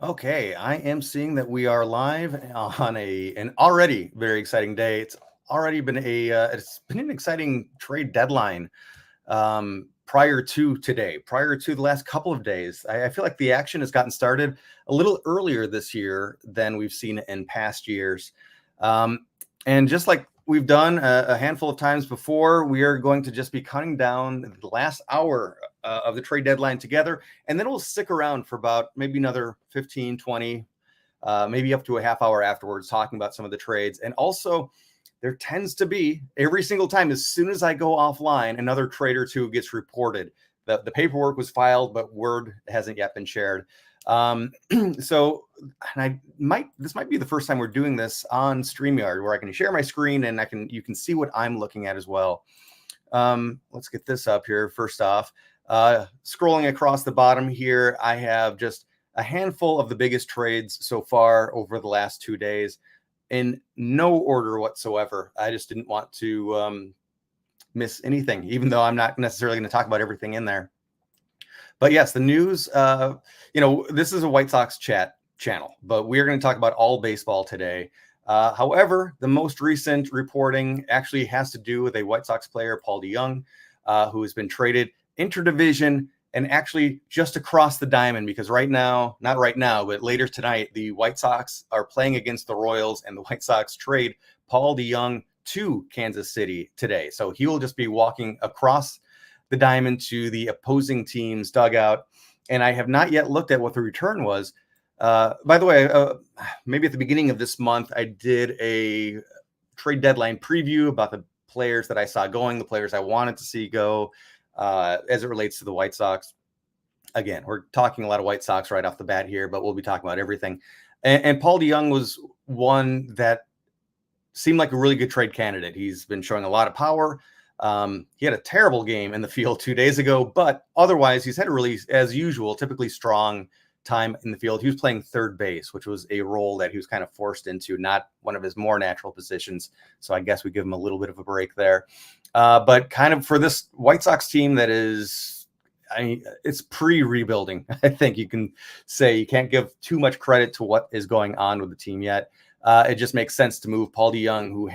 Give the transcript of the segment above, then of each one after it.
Okay, I am seeing that we are live on an already very exciting day. It's been an exciting trade deadline prior to today, prior to the last couple of days. I feel like the action has gotten started a little earlier this year than we've seen in past years. Um, and just like we've done a handful of times before, we are going to just be counting down the last hour of the trade deadline together. And then we'll stick around for about maybe another 15, 20, maybe up to a half hour afterwards, talking about some of the trades. And also, there tends to be every single time, as soon as I go offline, another trade or two gets reported. The paperwork was filed, but word hasn't yet been shared. So this might be the first time we're doing this on StreamYard, where I can share my screen and you can see what I'm looking at as well. Let's get this up here. First off, scrolling across the bottom here, I have just a handful of the biggest trades so far over the last 2 days in no order whatsoever. I just didn't want to miss anything, even though I'm not necessarily going to talk about everything in there. But yes, the news, this is a White Sox chat channel, but we're going to talk about all baseball today. However, the most recent reporting actually has to do with a White Sox player, Paul DeJong, who has been traded interdivision and actually just across the diamond, because not right now, but later tonight, the White Sox are playing against the Royals, and the White Sox trade Paul DeJong to Kansas City today. So he will just be walking across the diamond to the opposing team's dugout. And I have not yet looked at what the return was. By the way, maybe at the beginning of this month, I did a trade deadline preview about the players that I saw going, the players I wanted to see go as it relates to the White Sox. Again, we're talking a lot of White Sox right off the bat here, but we'll be talking about everything. And Paul DeJong was one that seemed like a really good trade candidate. He's been showing a lot of power. He had a terrible game in the field 2 days ago, but otherwise he's had a really, as usual, typically strong time in the field. He was playing third base, which was a role that he was kind of forced into, not one of his more natural positions. So I guess we give him a little bit of a break there. But kind of for this White Sox team that is, it's pre-rebuilding. I think you can say you can't give too much credit to what is going on with the team yet. It just makes sense to move Paul DeJong, who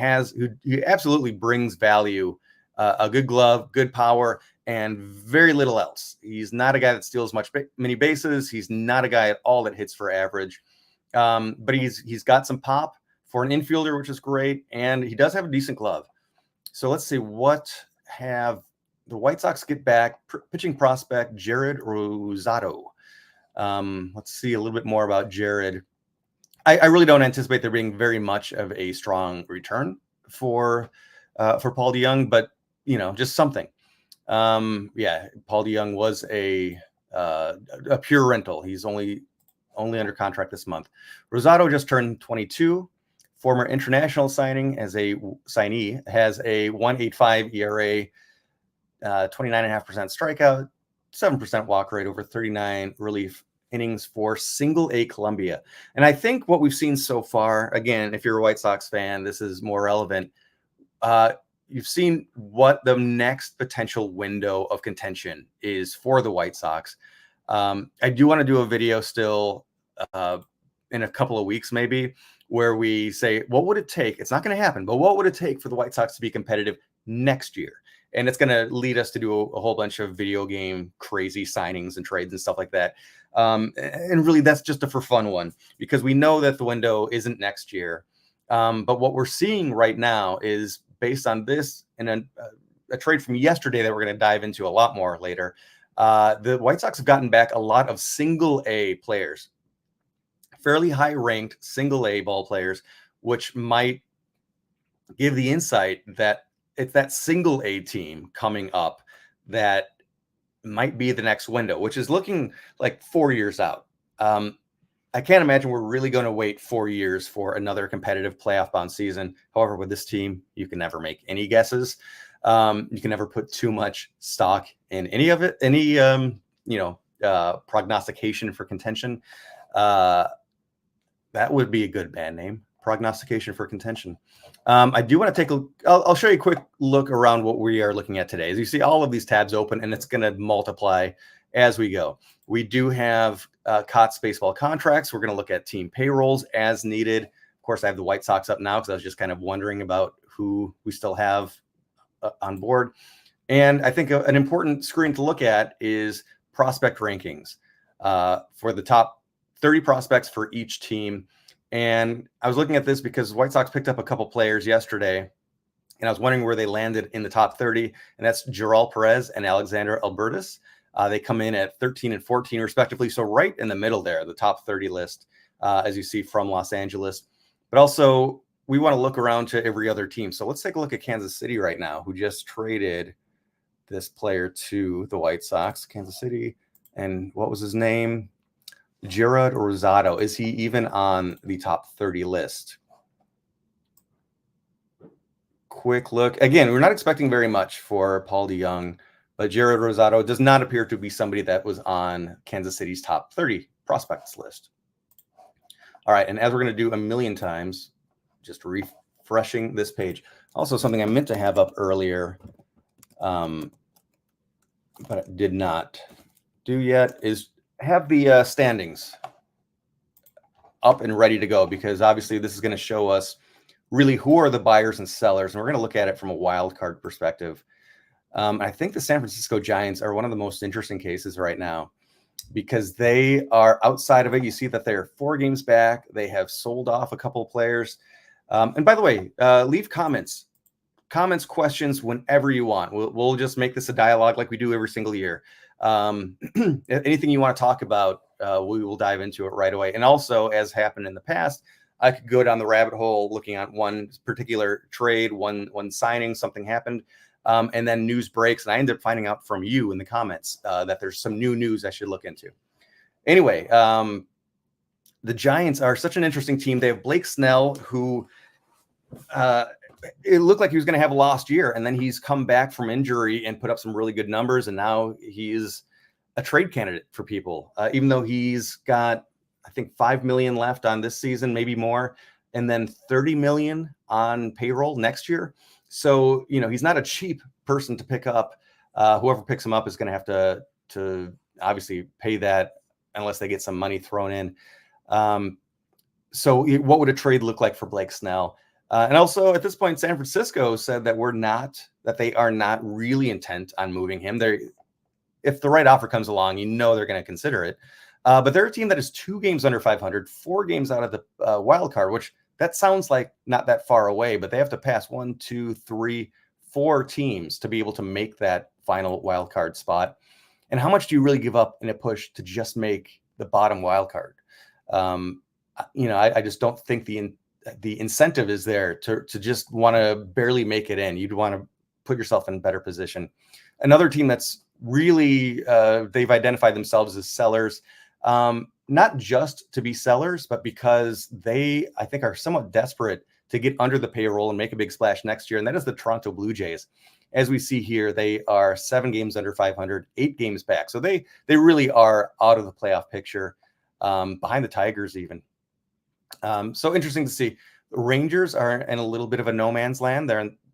absolutely brings value. A good glove, good power, and very little else. He's not a guy that steals many bases. He's not a guy at all that hits for average. But he's got some pop for an infielder, which is great, and he does have a decent glove. So let's see, what have the White Sox get back? Pitching prospect Jared Rosado. Let's see a little bit more about Jared. I really don't anticipate there being very much of a strong return for Paul DeJong, but just something. Paul DeJong was a pure rental. He's only under contract this month. Rosado just turned 22. Former international signee has a 1.85 ERA, 29.5% strikeout, 7% walk rate over 39 relief innings for Single A Columbia. And I think what we've seen so far, again, if you're a White Sox fan, this is more relevant. You've seen what the next potential window of contention is for the White Sox. I do want to do a video still in a couple of weeks, maybe, where we say, what would it take? It's not going to happen, but what would it take for the White Sox to be competitive next year? And it's going to lead us to do a whole bunch of video game crazy signings and trades and stuff like that. And really, that's just a for fun one, because we know that the window isn't next year. But what we're seeing right now is, based on this and a trade from yesterday that we're going to dive into a lot more later, the White Sox have gotten back a lot of Single A players, fairly high-ranked Single A ball players, which might give the insight that it's that Single A team coming up that might be the next window, which is looking like 4 years out. I can't imagine we're really going to wait 4 years for another competitive playoff-bound season. However, with this team, you can never make any guesses. You can never put too much stock in any of it, prognostication for contention. That would be a good band name, prognostication for contention. I do want to I'll show you a quick look around what we are looking at today. As you see all of these tabs open, and it's going to multiply as we go. We do have COTS baseball contracts. We're going to look at team payrolls as needed. Of course, I have the White Sox up now because I was just kind of wondering about who we still have on board. And I think an important screen to look at is prospect rankings for the top 30 prospects for each team. And I was looking at this because White Sox picked up a couple players yesterday, and I was wondering where they landed in the top 30. And that's Gerald Perez and Alexander Albertus. They come in at 13 and 14 respectively. So right in the middle there, the top 30 list, as you see from Los Angeles. But also we want to look around to every other team. So let's take a look at Kansas City right now, who just traded this player to the White Sox. Kansas City. And what was his name? Gerard Rosado. Is he even on the top 30 list? Quick look. Again, we're not expecting very much for Paul DeJong, but Gerard Rosado does not appear to be somebody that was on Kansas City's top 30 prospects list. All right, and as we're going to do a million times, just refreshing this page. Also, something I meant to have up earlier, but I did not do yet, is have the standings up and ready to go, because obviously this is going to show us really who are the buyers and sellers, and we're going to look at it from a wild card perspective. I think the San Francisco Giants are one of the most interesting cases right now because they are outside of it. You see that they're 4 games back. They have sold off a couple of players. And by the way, leave comments, questions whenever you want. We'll just make this a dialogue like we do every single year. Anything you want to talk about, we will dive into it right away. And also, as happened in the past, I could go down the rabbit hole looking at one particular trade, one signing, something happened. And then news breaks, and I ended up finding out from you in the comments that there's some new news I should look into. Anyway, the Giants are such an interesting team. They have Blake Snell, who it looked like he was going to have a lost year, and then he's come back from injury and put up some really good numbers, and now he's a trade candidate for people, even though he's got, I think, $5 million left on this season, maybe more, and then $30 million on payroll next year. So, he's not a cheap person to pick up. Whoever picks him up is going to have to obviously pay that unless they get some money thrown in. So what would a trade look like for Blake Snell? And also at this point, San Francisco said that they are not really intent on moving him. If the right offer comes along, they're going to consider it. But they're a team that is 2 games under 500, 4 games out of the wild card, which that sounds like not that far away, but they have to pass 1, 2, 3, 4 teams to be able to make that final wild card spot. And how much do you really give up in a push to just make the bottom wild card? I just don't think the incentive is there to just want to barely make it in. You'd want to put yourself in a better position. Another team that's really they've identified themselves as sellers. Not just to be sellers, but because they, I think, are somewhat desperate to get under the payroll and make a big splash next year. And that is the Toronto Blue Jays. As we see here, they are 7 games under 500, 8 games back. So they really are out of the playoff picture, behind the Tigers even. So interesting to see. The Rangers are in a little bit of a no man's land.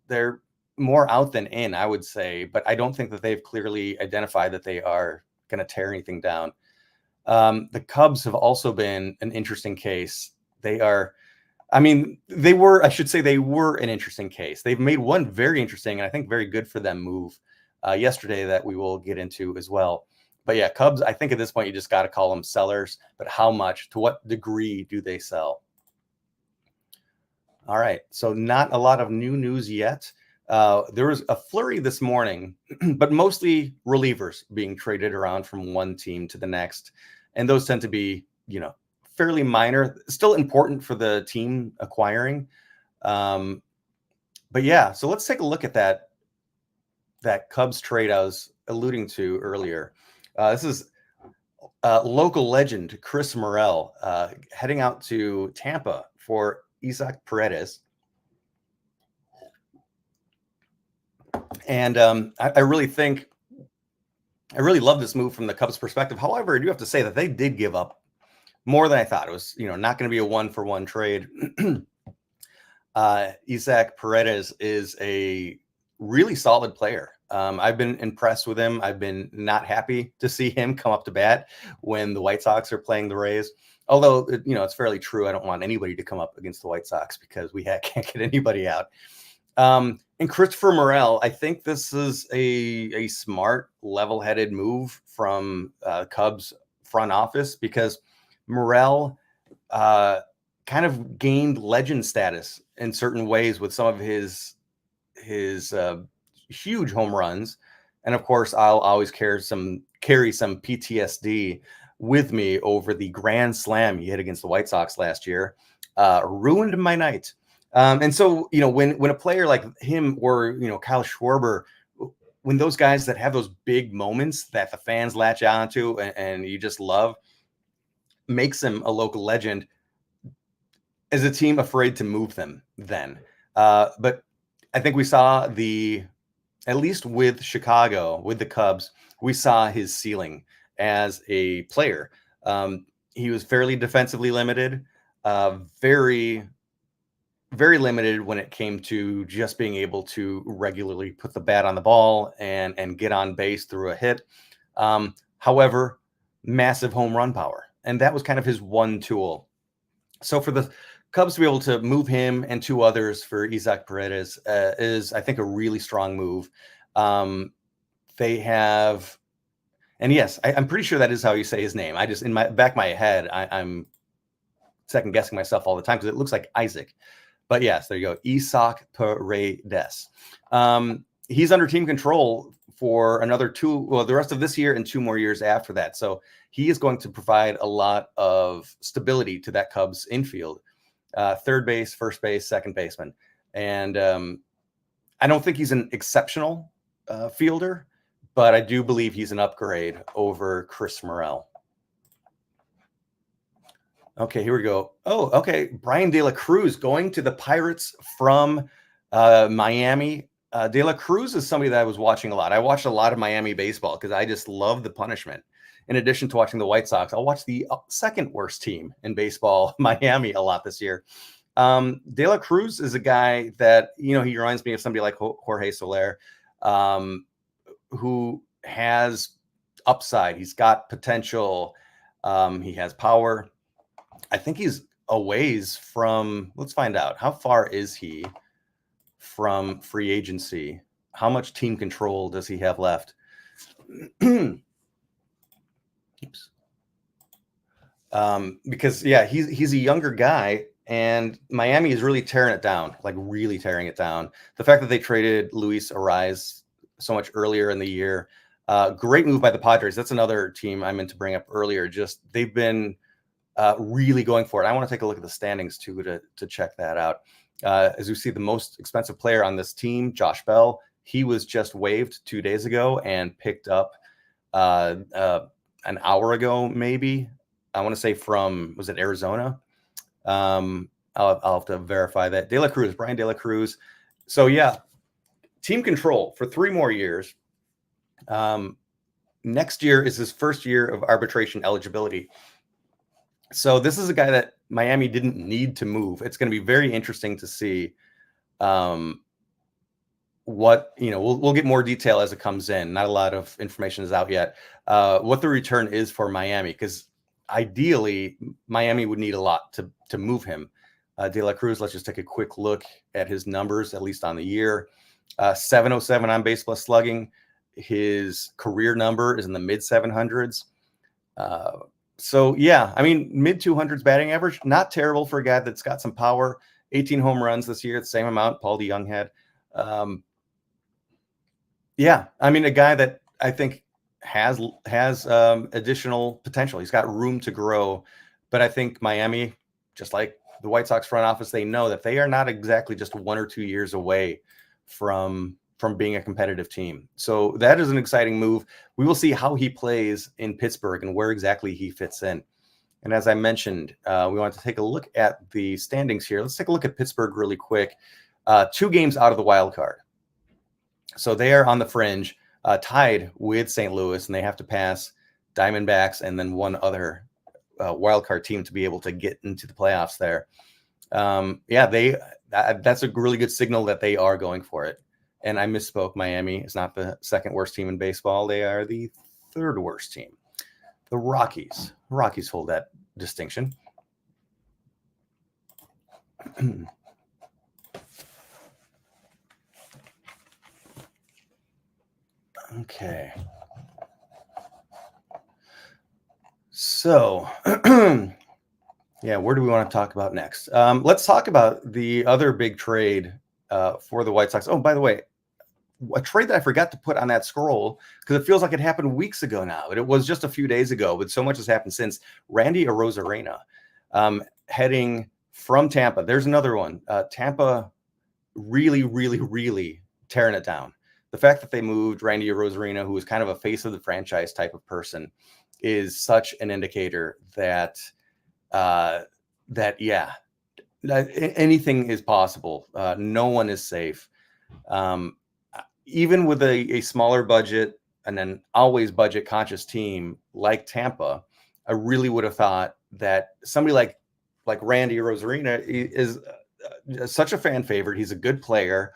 They're more out than in, I would say, but I don't think that they've clearly identified that they are going to tear anything down. The Cubs have also been an interesting case. They were an interesting case. They've made one very interesting and I think very good for them move yesterday that we will get into as well. But yeah, Cubs, I think at this point you just got to call them sellers, but how much, to what degree do they sell? All right, so not a lot of new news yet. There was a flurry this morning, but mostly relievers being traded around from one team to the next. And those tend to be, fairly minor, still important for the team acquiring. But yeah, so let's take a look at that Cubs trade I was alluding to earlier. This is local legend Chris Morel heading out to Tampa for Isaac Paredes. And I really love this move from the Cubs perspective. However, I do have to say that they did give up more than I thought. It was, not going to be a 1-for-1 trade. Isaac Paredes is a really solid player. I've been impressed with him. I've been not happy to see him come up to bat when the White Sox are playing the Rays. Although, it's fairly true. I don't want anybody to come up against the White Sox because we can't get anybody out. And Christopher Morel, I think this is a smart, level-headed move from Cubs front office, because Morel kind of gained legend status in certain ways with some of his huge home runs. And of course, I'll always carry some PTSD with me over the grand slam he hit against the White Sox last year. Ruined my night. And so, when a player like him or, Kyle Schwarber, when those guys that have those big moments that the fans latch onto and you just love, makes them a local legend, is a team afraid to move them then? But I think we saw at least with Chicago, with the Cubs, we saw his ceiling as a player. He was fairly defensively limited, very, very limited when it came to just being able to regularly put the bat on the ball and get on base through a hit. However, massive home run power. And that was kind of his one tool. So for the Cubs to be able to move him and two others for Isaac Paredes is, I think, a really strong move. They have, and yes, I'm pretty sure that is how you say his name. I just, in my back of my head, I'm second guessing myself all the time because it looks like Isaac. But yes, there you go. Isaac Paredes. He's under team control for the rest of this year and 2 more years after that. So he is going to provide a lot of stability to that Cubs infield. Third base, first base, second baseman. And I don't think he's an exceptional fielder, but I do believe he's an upgrade over Chris Morel. Okay, here we go. Oh, okay. Brian De La Cruz going to the Pirates from Miami. De La Cruz is somebody that I was watching a lot. I watched a lot of Miami baseball because I just love the punishment. In addition to watching the White Sox, I'll watch the second worst team in baseball, Miami, a lot this year. De La Cruz is a guy that, he reminds me of somebody like Jorge Soler, who has upside. He's got potential. He has power. I think he's a ways from, let's find out. How far is he from free agency? How much team control does he have left? Oops. Because he's a younger guy, and Miami is really tearing it down, like really tearing it down. The fact that they traded Luis Ariz so much earlier in the year, great move by the Padres. That's another team I meant to bring up earlier. Just they've been really going for it. I want to take a look at the standings too to check that out. As you see, the most expensive player on this team, Josh Bell, he was just waived 2 days ago and picked up an hour ago, maybe. I want to say was it Arizona? I'll have to verify that. Brian De La Cruz. So team control for 3 more years. Next year is his first year of arbitration eligibility. So this is a guy that Miami didn't need to move. It's going to be very interesting to see what, we'll get more detail as it comes in. Not a lot of information is out yet. What the return is for Miami, because ideally Miami would need a lot to move him. De La Cruz, let's just take a quick look at his numbers, at least on the year. 707 on base plus slugging. His career number is in the mid 700s. So mid 200s batting average, not terrible for a guy that's got some power. 18 home runs this year, the same amount Paul DeYoung had. A guy that I think has additional potential. He's got room to grow, but I think Miami, just like the White Sox front office, they know that they are not exactly just 1 or 2 years away from being a competitive team. So that is an exciting move. We will see how he plays in Pittsburgh and where exactly he fits in. And as I mentioned, we want to take a look at the standings here. Let's take a look at Pittsburgh really quick. 2 games out of the wild card. So they are on the fringe, tied with St. Louis, and they have to pass Diamondbacks and then one other wild card team to be able to get into the playoffs there. That's a really good signal that they are going for it. And I misspoke. Miami is not the second worst team in baseball. They are the third worst team. The Rockies. Rockies hold that distinction. Okay. So, yeah, where do we want to talk about next? Let's talk about the other big trade for the White Sox. Oh, by the way, a trade that I forgot to put on that scroll because it feels like it happened weeks ago now. It was just a few days ago, but so much has happened since. Randy Arozarena heading from Tampa. There's another one. Tampa really tearing it down. The fact that they moved Randy Arozarena, who was kind of a face of the franchise type of person, is such an indicator that anything is possible. No one is safe. Even with a smaller budget and an always budget conscious team like Tampa, I really would have thought that somebody like Randy Arozarena is such a fan favorite. He's a good player.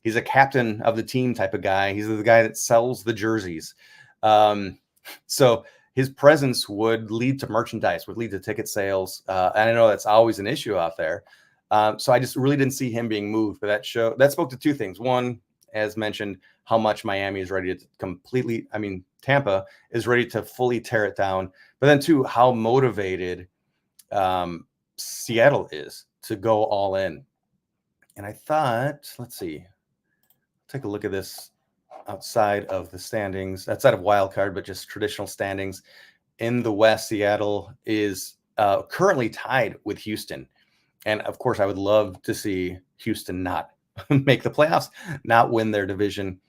He's a captain of the team type of guy. He's the guy that sells the jerseys. So his presence would lead to merchandise, would lead to ticket sales. And I know that's always an issue out there. So I just really didn't see him being moved. But that spoke to two things. One, as mentioned, how much Miami is ready to Tampa is ready to fully tear it down. But then two, how motivated Seattle is to go all in. And I thought, let's see, take a look at this outside of the standings, outside of wild card, but just traditional standings. In the West, Seattle is currently tied with Houston. And of course, I would love to see Houston not make the playoffs, not win their division.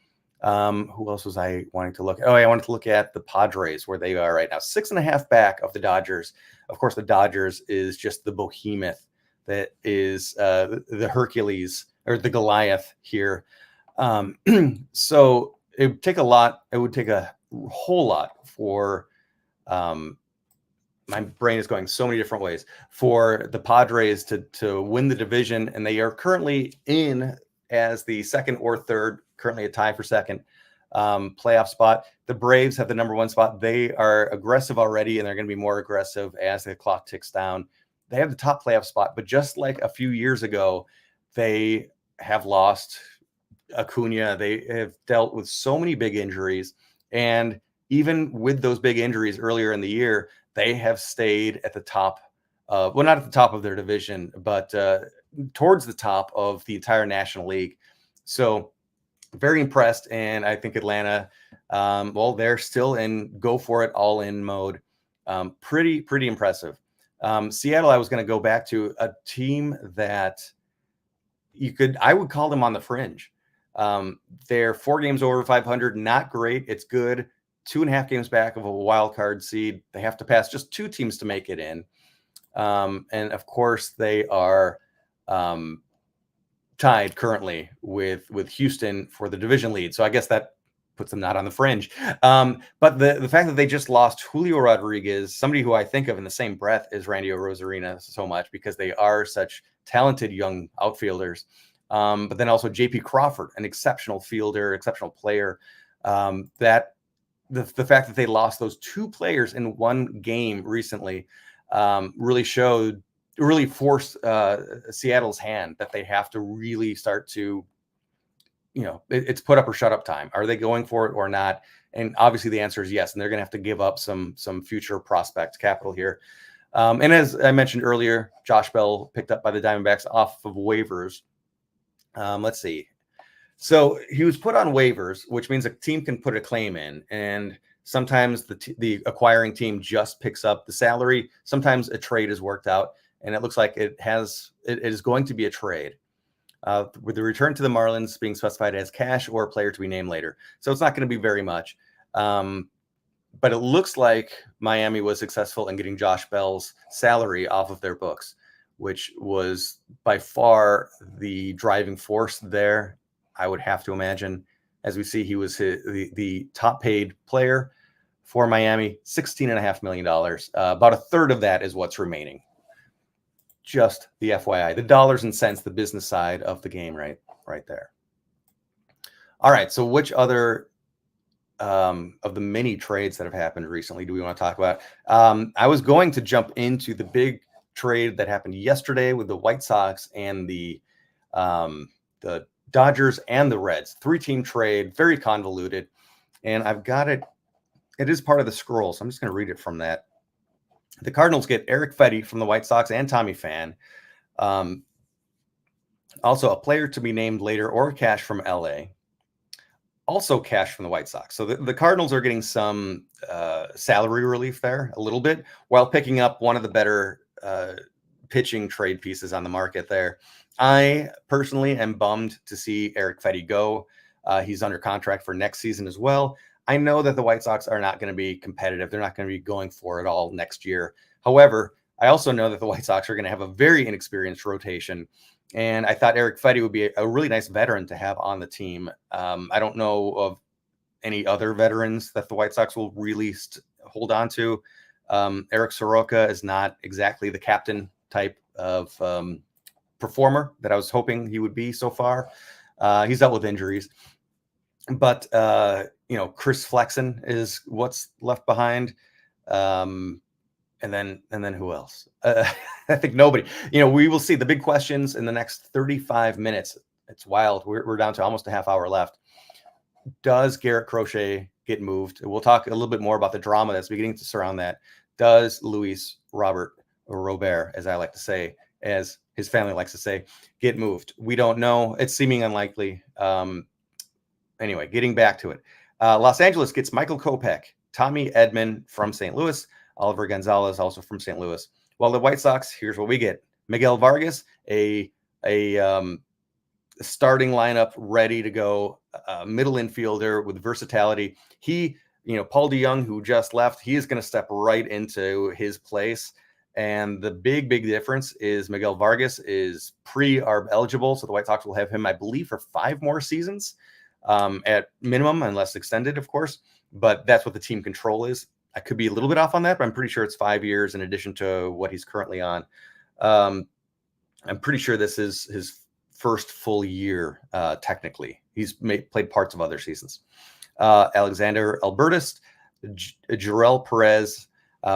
Who else was I wanting to look at? Oh, I wanted to look at the Padres, where they are right now, 6.5 back of the Dodgers. Of course, the Dodgers is just the behemoth that is the Hercules or the Goliath here. So it would take a lot. It would take a whole lot for my brain is going so many different ways for the Padres to win the division. And they are currently in as the second or third, currently a tie for second playoff spot. The Braves have the number one spot. They are aggressive already, and they're going to be more aggressive as the clock ticks down. They have the top playoff spot, but just like a few years ago, they have lost Acuna. They have dealt with so many big injuries. And even with those big injuries earlier in the year, they have stayed at the top of, well, not at the top of their division, but towards the top of the entire National League. So very impressed. And I think Atlanta, they're still in go for it all in mode. Pretty impressive. Seattle, I was going to go back to a team that I would call them on the fringe. They're 4 games over 500, not great. It's good. 2.5 games back of a wild card seed. They have to pass just 2 teams to make it in. And of course they are tied currently with Houston for the division lead. So I guess that puts them not on the fringe. But the fact that they just lost Julio Rodriguez, somebody who I think of in the same breath as Randy Arozarena so much because they are such talented young outfielders. But then also JP Crawford, an exceptional fielder, exceptional player. That the fact that they lost those 2 players in one game recently really forced Seattle's hand that they have to really start to, it's put up or shut up time. Are they going for it or not? And obviously the answer is yes. And they're going to have to give up some future prospect capital here. And as I mentioned earlier, Josh Bell picked up by the Diamondbacks off of waivers. Let's see. So he was put on waivers, which means a team can put a claim in, and sometimes the acquiring team just picks up the salary. Sometimes a trade is worked out, and it looks like it is going to be a trade with the return to the Marlins being specified as cash or a player to be named later. So it's not going to be very much. But it looks like Miami was successful in getting Josh Bell's salary off of their books, which was by far the driving force there. I would have to imagine, as we see, he was the top paid player for Miami, $16.5 million. About a third of that is what's remaining. Just the FYI, the dollars and cents, the business side of the game, right there. All right. So which other of the many trades that have happened recently do we want to talk about? I was going to jump into the big trade that happened yesterday with the White Sox and the Dodgers and the Reds. 3-team trade, very convoluted. And I've got it. It is part of the scroll, so I'm just going to read it from that. The Cardinals get Eric Fetty from the White Sox and Tommy Pham. Also, a player to be named later or cash from LA. Also cash from the White Sox. So the Cardinals are getting some salary relief there a little bit while picking up one of the better pitching trade pieces on the market there. I personally am bummed to see Eric Fetty go. He's under contract for next season as well. I know that the White Sox are not going to be competitive. They're not going to be going for it all next year. However, I also know that the White Sox are going to have a very inexperienced rotation. And I thought Eric Fetty would be a really nice veteran to have on the team. I don't know of any other veterans that the White Sox will really hold on to. Eric Soroka is not exactly the captain type of performer that I was hoping he would be so far. He's dealt with injuries. But, Chris Flexen is what's left behind. And then who else? I think nobody. We will see the big questions in the next 35 minutes. It's wild. We're down to almost a half hour left. Does Garrett Crochet get moved? We'll talk a little bit more about the drama that's beginning to surround that. Does Luis Robert, or Robert, as I like to say, as his family likes to say, get moved? We don't know. It's seeming unlikely. Anyway, getting back to it. Los Angeles gets Michael Kopech, Tommy Edman from St. Louis, Oliver Gonzalez, also from St. Louis. While the White Sox, here's what we get. Miguel Vargas, a starting lineup ready to go, middle infielder with versatility. Paul DeJong, who just left, he is going to step right into his place. And the big difference is Miguel Vargas is pre-ARB eligible. So the White Sox will have him, I believe, for 5 more seasons at minimum, unless extended, of course. But that's what the team control is. I could be a little bit off on that, but I'm pretty sure it's 5 years in addition to what he's currently on. I'm pretty sure this is his first full year, technically. He's played parts of other seasons. Alexander Albertus, Jarrell Perez,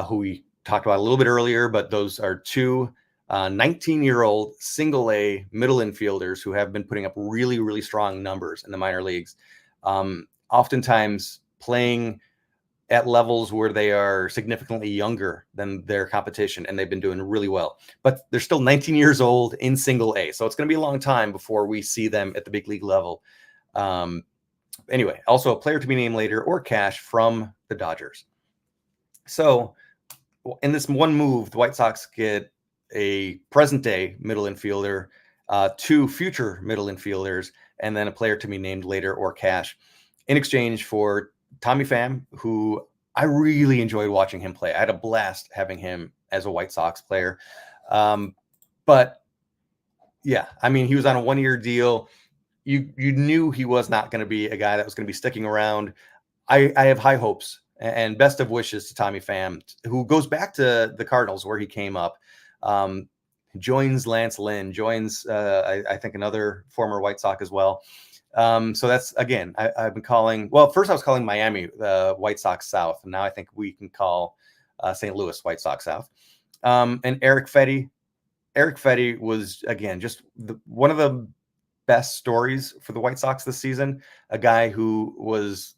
who we talked about a little bit earlier, but those are 2 19-year-old single-A middle infielders who have been putting up really, really strong numbers in the minor leagues, oftentimes playing at levels where they are significantly younger than their competition, and they've been doing really well. But they're still 19 years old in single A, so it's going to be a long time before we see them at the big league level. Anyway, also a player to be named later or cash from the Dodgers. So in this one move, the White Sox get a present-day middle infielder, 2 future middle infielders, and then a player to be named later or cash in exchange for Tommy Pham, who I really enjoyed watching him play. I had a blast having him as a White Sox player. But yeah, I mean, he was on a 1-year deal. You knew he was not going to be a guy that was going to be sticking around. I have high hopes and best of wishes to Tommy Pham, who goes back to the Cardinals where he came up. Joins Lance Lynn, joins, I think, another former White Sox as well. So that's, again, I've been calling, well, first I was calling Miami the White Sox South, and now I think we can call St. Louis White Sox South. And Eric Fetty was, again, just one of the best stories for the White Sox this season, a guy who was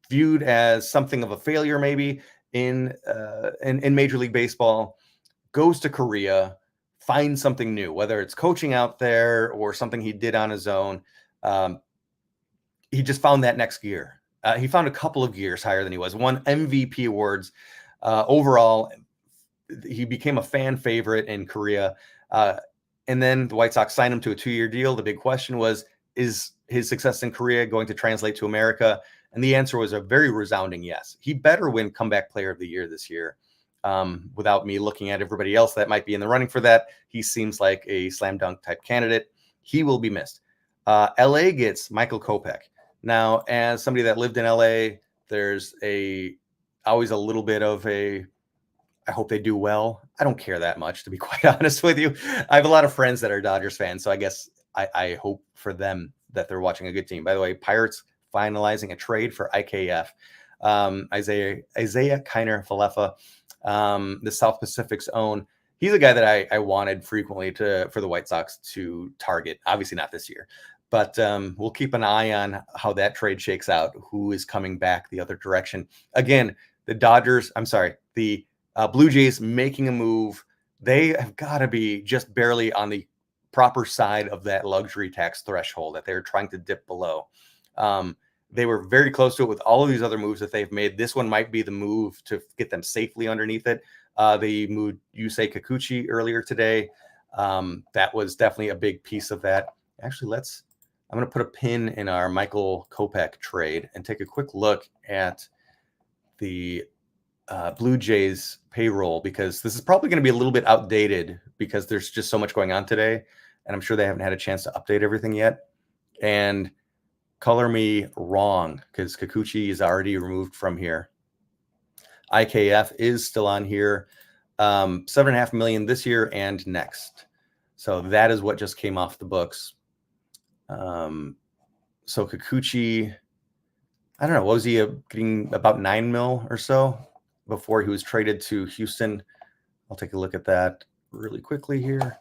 viewed as something of a failure maybe in Major League Baseball, goes to Korea, finds something new, whether it's coaching out there or something he did on his own. He just found that next gear. He found a couple of gears higher than he was. Won MVP awards. Overall, he became a fan favorite in Korea. And then the White Sox signed him to a 2-year deal. The big question was, is his success in Korea going to translate to America? And the answer was a very resounding yes. He better win Comeback Player of the Year this year. Without me looking at everybody else that might be in the running for that, he seems like a slam dunk type candidate. He will be missed. LA gets Michael Kopech. Now, as somebody that lived in LA, there's always a little bit of I hope they do well. I don't care that much, to be quite honest with you. I have a lot of friends that are Dodgers fans, so I guess I hope for them that they're watching a good team. By the way, Pirates finalizing a trade for IKF. Isaiah Kiner Falefa, the South Pacific's own. He's a guy that I wanted frequently for the White Sox to target. Obviously not this year, but we'll keep an eye on how that trade shakes out, who is coming back the other direction. Again, the Blue Jays making a move. They have got to be just barely on the proper side of that luxury tax threshold that they're trying to dip below. They were very close to it with all of these other moves that they've made. This one might be the move to get them safely underneath it. They moved Yusei Kikuchi earlier today. That was definitely a big piece of that. Actually, I'm going to put a pin in our Michael Kopech trade and take a quick look at the Blue Jays payroll, because this is probably going to be a little bit outdated because there's just so much going on today. And I'm sure they haven't had a chance to update everything yet. And color me wrong, because Kikuchi is already removed from here. IKF is still on here. $7.5 million this year and next. So that is what just came off the books. So Kikuchi, I don't know, what was he getting, about $9 million or so before he was traded to Houston? I'll take a look at that really quickly here,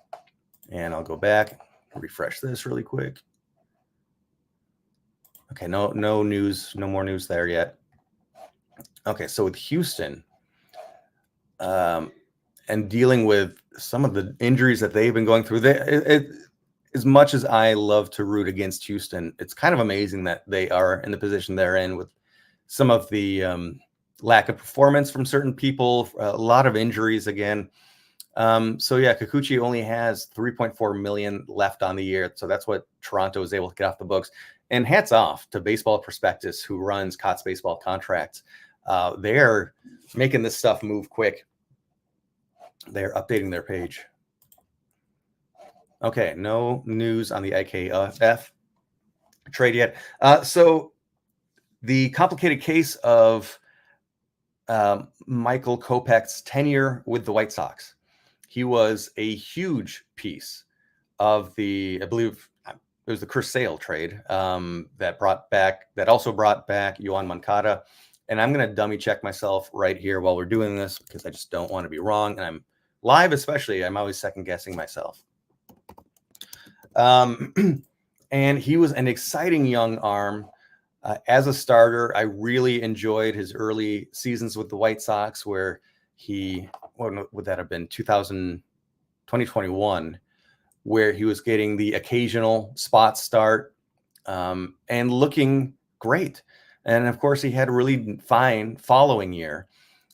and I'll go back, refresh this really quick. Okay, no news, no more news there yet. Okay, so with Houston, and dealing with some of the injuries that they've been going through, as much as I love to root against Houston, it's kind of amazing that they are in the position they're in with some of the lack of performance from certain people, a lot of injuries again. So yeah, Kikuchi only has $3.4 million left on the year. So that's what Toronto is able to get off the books. And hats off to Baseball Prospectus, who runs Cots Baseball Contracts. They're making this stuff move quick. They're updating their page. Okay, no news on the IKF trade yet. So the complicated case of Michael Kopech's tenure with the White Sox. He was a huge piece of I believe it was the Chris Sale trade that also brought back Yoan Moncada. And I'm going to dummy check myself right here while we're doing this, because I just don't want to be wrong. And I'm live, especially, I'm always second guessing myself. And he was an exciting young arm. As a starter, I really enjoyed his early seasons with the White Sox, where what would that have been, 2021, where he was getting the occasional spot start and looking great. And of course, he had a really fine following year.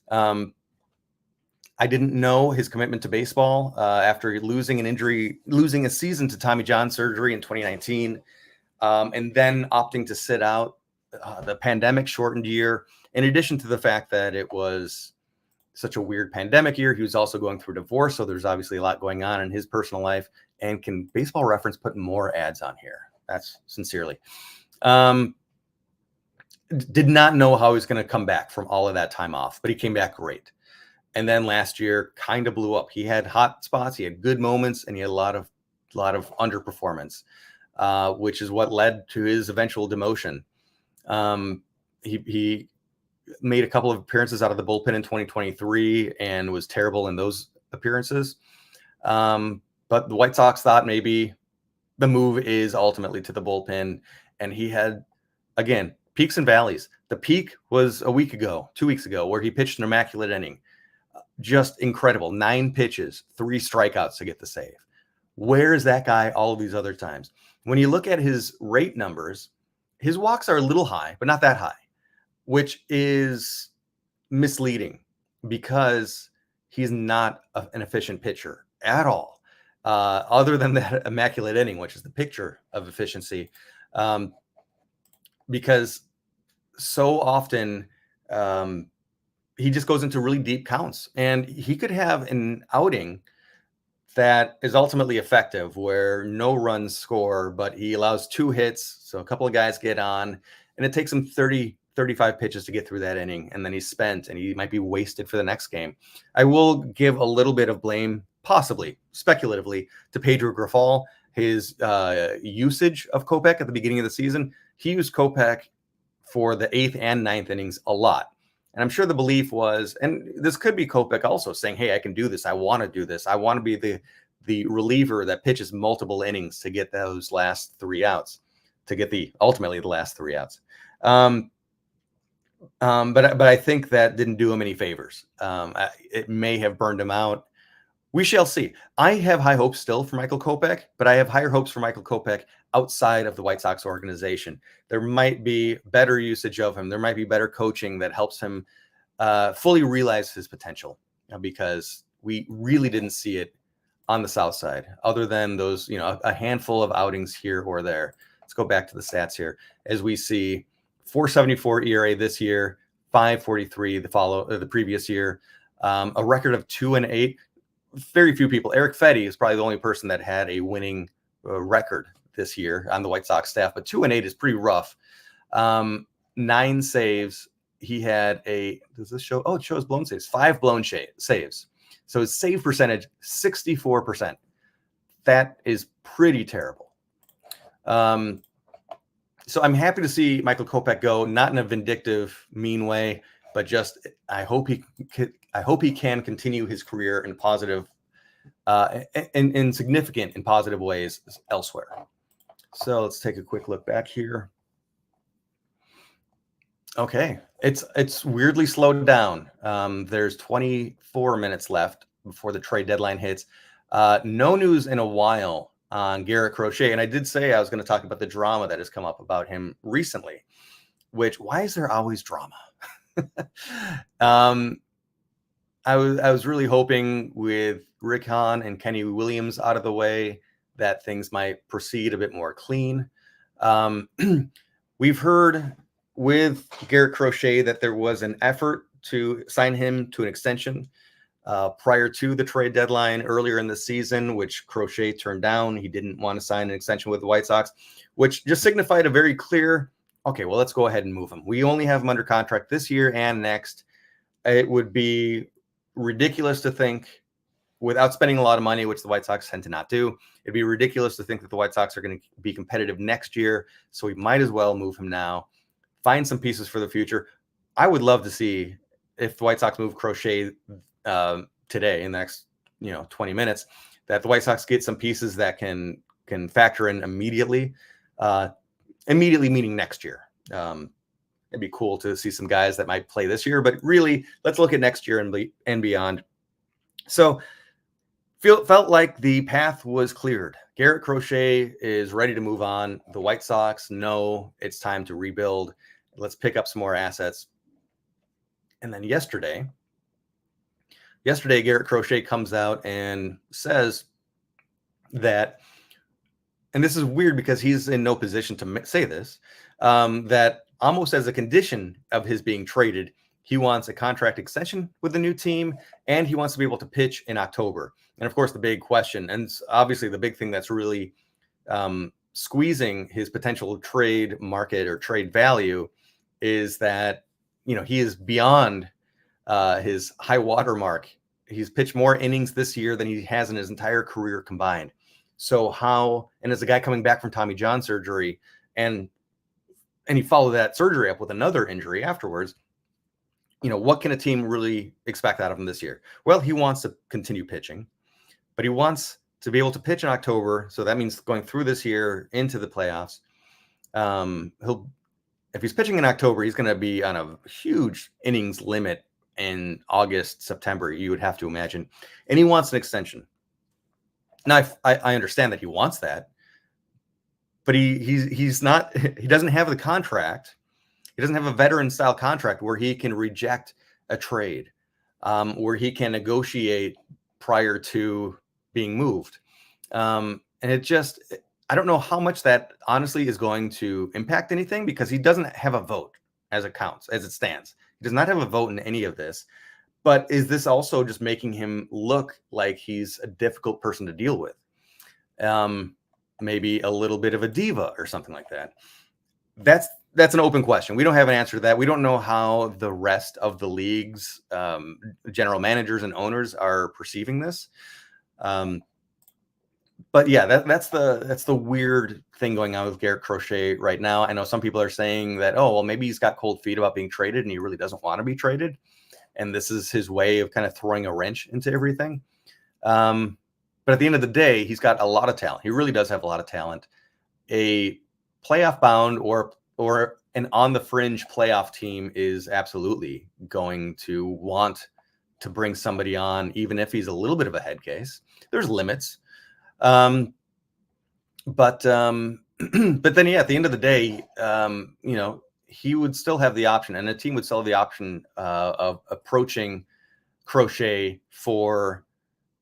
I didn't know his commitment to baseball after losing a season to Tommy John surgery in 2019, and then opting to sit out the pandemic shortened year. In addition to the fact that it was such a weird pandemic year, he was also going through divorce. So there's obviously a lot going on in his personal life. And can Baseball Reference put more ads on here? That's sincerely. Did not know how he was going to come back from all of that time off, but he came back great. And then last year kind of blew up. He had hot spots, he had good moments, and he had a lot of underperformance, which is what led to his eventual demotion. He made a couple of appearances out of the bullpen in 2023 and was terrible in those appearances. But the White Sox thought maybe the move is ultimately to the bullpen. And he had, again, peaks and valleys. The peak was 2 weeks ago, where he pitched an immaculate inning. Just incredible. 9 pitches, 3 strikeouts to get the save. Where is that guy all of these other times? When you look at his rate numbers, his walks are a little high, but not that high, which is misleading because he's not an efficient pitcher at all, other than that immaculate inning, which is the picture of efficiency. Because so often he just goes into really deep counts, and he could have an outing that is ultimately effective where no runs score, but he allows 2 hits. So a couple of guys get on, and it takes him 30, 35 pitches to get through that inning. And then he's spent, and he might be wasted for the next game. I will give a little bit of blame, possibly speculatively, to Pedro Grifol. his usage of Kopech at the beginning of the season, he used Kopech for the 8th and 9th innings a lot. And I'm sure the belief was, and this could be Kopech also saying, hey, I can do this. I want to do this. I want to be the reliever that pitches multiple innings to get those last 3 outs, to get ultimately the last 3 outs. But I think that didn't do him any favors. It may have burned him out. We shall see. I have high hopes still for Michael Kopech, but I have higher hopes for Michael Kopech outside of the White Sox organization. There might be better usage of him. There might be better coaching that helps him fully realize his potential, because we really didn't see it on the South Side, other than those, a handful of outings here or there. Let's go back to the stats here. As we see 4.74 ERA this year, 5.43 the previous year, a record of 2-8. Very few people. Eric Fetty is probably the only person that had a winning record this year on the White Sox staff, but 2-8 is pretty rough. 9 saves. He had does this show? Oh, it shows blown saves. 5 blown saves. So his save percentage, 64%. That is pretty terrible. So I'm happy to see Michael Kopech go, not in a vindictive, mean way, but just I hope he can continue his career in positive, in significant and positive ways elsewhere. So let's take a quick look back here. Okay, it's weirdly slowed down. There's 24 minutes left before the trade deadline hits. No news in a while on Garrett Crochet, and I did say I was going to talk about the drama that has come up about him recently. Why is there always drama? I was really hoping with Rick Hahn and Kenny Williams out of the way that things might proceed a bit more clean. We've heard with Garrett Crochet that there was an effort to sign him to an extension prior to the trade deadline earlier in the season, which Crochet turned down. He didn't want to sign an extension with the White Sox, which just signified a very clear, okay, well, let's go ahead and move him. We only have him under contract this year and next. It would be ridiculous to think, without spending a lot of money, which the White Sox tend to not do, it'd be ridiculous to think that the White Sox are going to be competitive next year. So we might as well move him now, find some pieces for the future. I would love to see if the White Sox move Crochet today in the next 20 minutes, that the White Sox get some pieces that can factor in immediately. Immediately meaning next year. It'd be cool to see some guys that might play this year, but really, let's look at next year and beyond. So, felt like the path was cleared. Garrett Crochet is ready to move on. The White Sox know it's time to rebuild. Let's pick up some more assets. And then yesterday, Garrett Crochet comes out and says that, and this is weird because he's in no position to say this, that almost as a condition of his being traded, he wants a contract extension with the new team, and he wants to be able to pitch in October. And of course, the big question, and obviously the big thing that's really squeezing his potential trade market or trade value, is that he is beyond his high water mark. He's pitched more innings this year than he has in his entire career combined. So and as a guy coming back from Tommy John surgery, and he followed that surgery up with another injury afterwards, what can a team really expect out of him this year? Well, he wants to continue pitching, but he wants to be able to pitch in October. So that means going through this year into the playoffs. If he's pitching in October, he's going to be on a huge innings limit in August, September, you would have to imagine. And he wants an extension. Now, I understand that he wants that, but he's not. He doesn't have the contract. He doesn't have a veteran style contract where he can reject a trade, where he can negotiate prior to being moved. And I don't know how much that honestly is going to impact anything, because he doesn't have a vote as it stands. He does not have a vote in any of this. But is this also just making him look like he's a difficult person to deal with? Maybe a little bit of a diva or something like that. That's an open question. We don't have an answer to that. We don't know how the rest of the league's general managers and owners are perceiving this. But yeah, that's the weird thing going on with Garrett Crochet right now. I know some people are saying that, oh, well, maybe he's got cold feet about being traded and he really doesn't want to be traded. And this is his way of kind of throwing a wrench into everything. But at the end of the day, he's got a lot of talent. He really does have a lot of talent. A playoff bound or an on the fringe playoff team is absolutely going to want to bring somebody on, even if he's a little bit of a head case. There's limits. But but then, yeah, at the end of the day, he would still have the option, and the team would still have the option of approaching Crochet for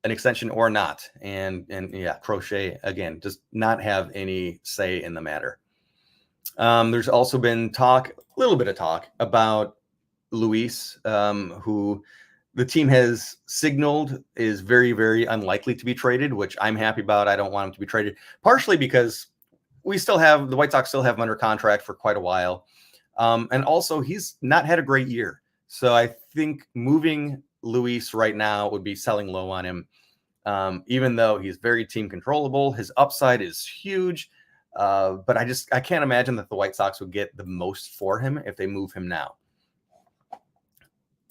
an extension or not. And yeah, Crochet, again, does not have any say in the matter. There's also been a little bit of talk about Luis, who the team has signaled is very, very unlikely to be traded, which I'm happy about. I don't want him to be traded, partially because the White Sox still have him under contract for quite a while. And also he's not had a great year. So I think moving Luis right now would be selling low on him. Even though he's very team controllable, his upside is huge. But I can't imagine that the White Sox would get the most for him if they move him now.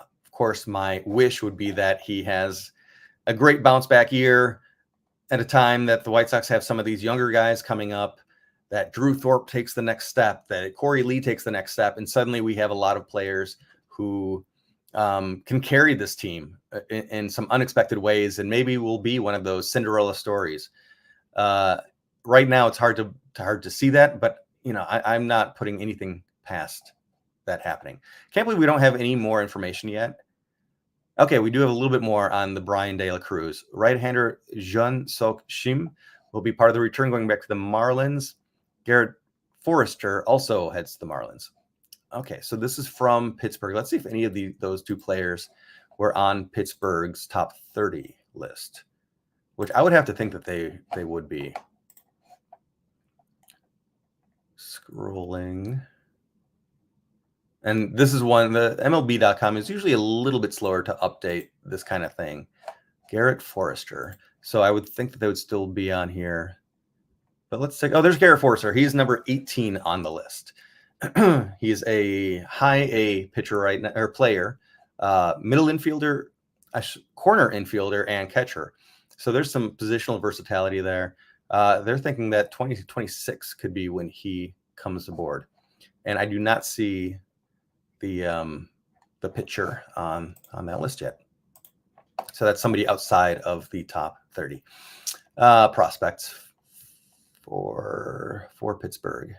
Of course, my wish would be that he has a great bounce back year at a time that the White Sox have some of these younger guys coming up, that Drew Thorpe takes the next step, that Corey Lee takes the next step. And suddenly we have a lot of players who can carry this team in some unexpected ways, and maybe will be one of those Cinderella stories. Right now, it's hard to see that, but I'm not putting anything past that happening. Can't believe we don't have any more information yet. Okay, we do have a little bit more on the Brian De La Cruz. Right-hander Jun Sok Shim will be part of the return going back to the Marlins. Garrett Forrester also heads to the Marlins. Okay, so this is from Pittsburgh. Let's see if any of those two players were on Pittsburgh's top 30 list, which I would have to think that they would be. Scrolling. And this is one, the MLB.com is usually a little bit slower to update this kind of thing. Garrett Forrester. So I would think that they would still be on here. But let's take, there's Garrett Forrester. He's number 18 on the list. He's a high A pitcher right now, or player, middle infielder, corner infielder, and catcher. So there's some positional versatility there. They're thinking that 2026 could be when he comes aboard. And I do not see the pitcher on that list yet. So that's somebody outside of the top 30 prospects for Pittsburgh.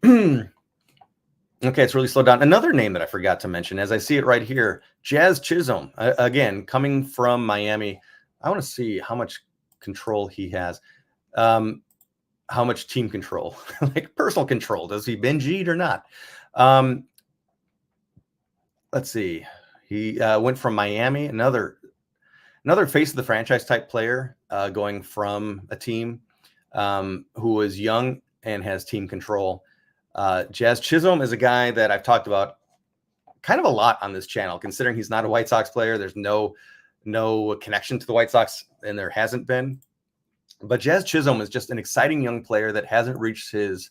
Okay, it's really slowed down. Another name that I forgot to mention, as I see it right here, Jazz Chisholm, again, coming from Miami. I want to see how much control he has, how much team control, like personal control. Does he binge eat or not? Let's see. He went from Miami, another face of the franchise type player, going from a team who was young and has team control. Jazz Chisholm is a guy that I've talked about kind of a lot on this channel, considering he's not a White Sox player. There's no connection to the White Sox, and there hasn't been. But Jazz Chisholm is just an exciting young player that hasn't reached his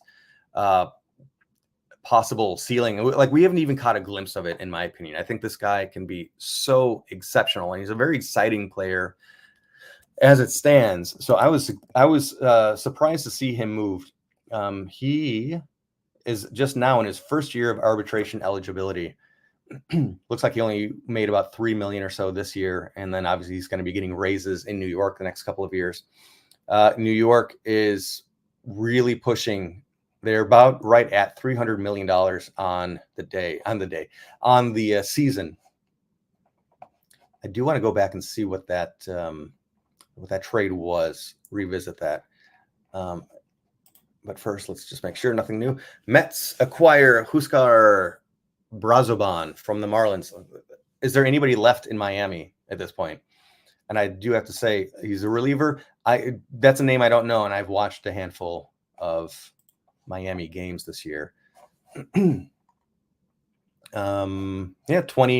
possible ceiling. Like, we haven't even caught a glimpse of it, in my opinion. I think this guy can be so exceptional, and he's a very exciting player as it stands. So I was surprised to see him moved. He is just now in his first year of arbitration eligibility. Looks like he only made about $3 million or so this year, and then obviously he's going to be getting raises in New York the next couple of years. New York is really pushing. They're about right at $300 million on the season. I do want to go back and see what that trade was. Revisit that. But first, let's just make sure nothing new. Mets acquire Huskar Brazoban from the Marlins. Is there anybody left in Miami at this point? And I do have to say, he's a reliever. That's a name I don't know, and I've watched a handful of Miami games this year. 20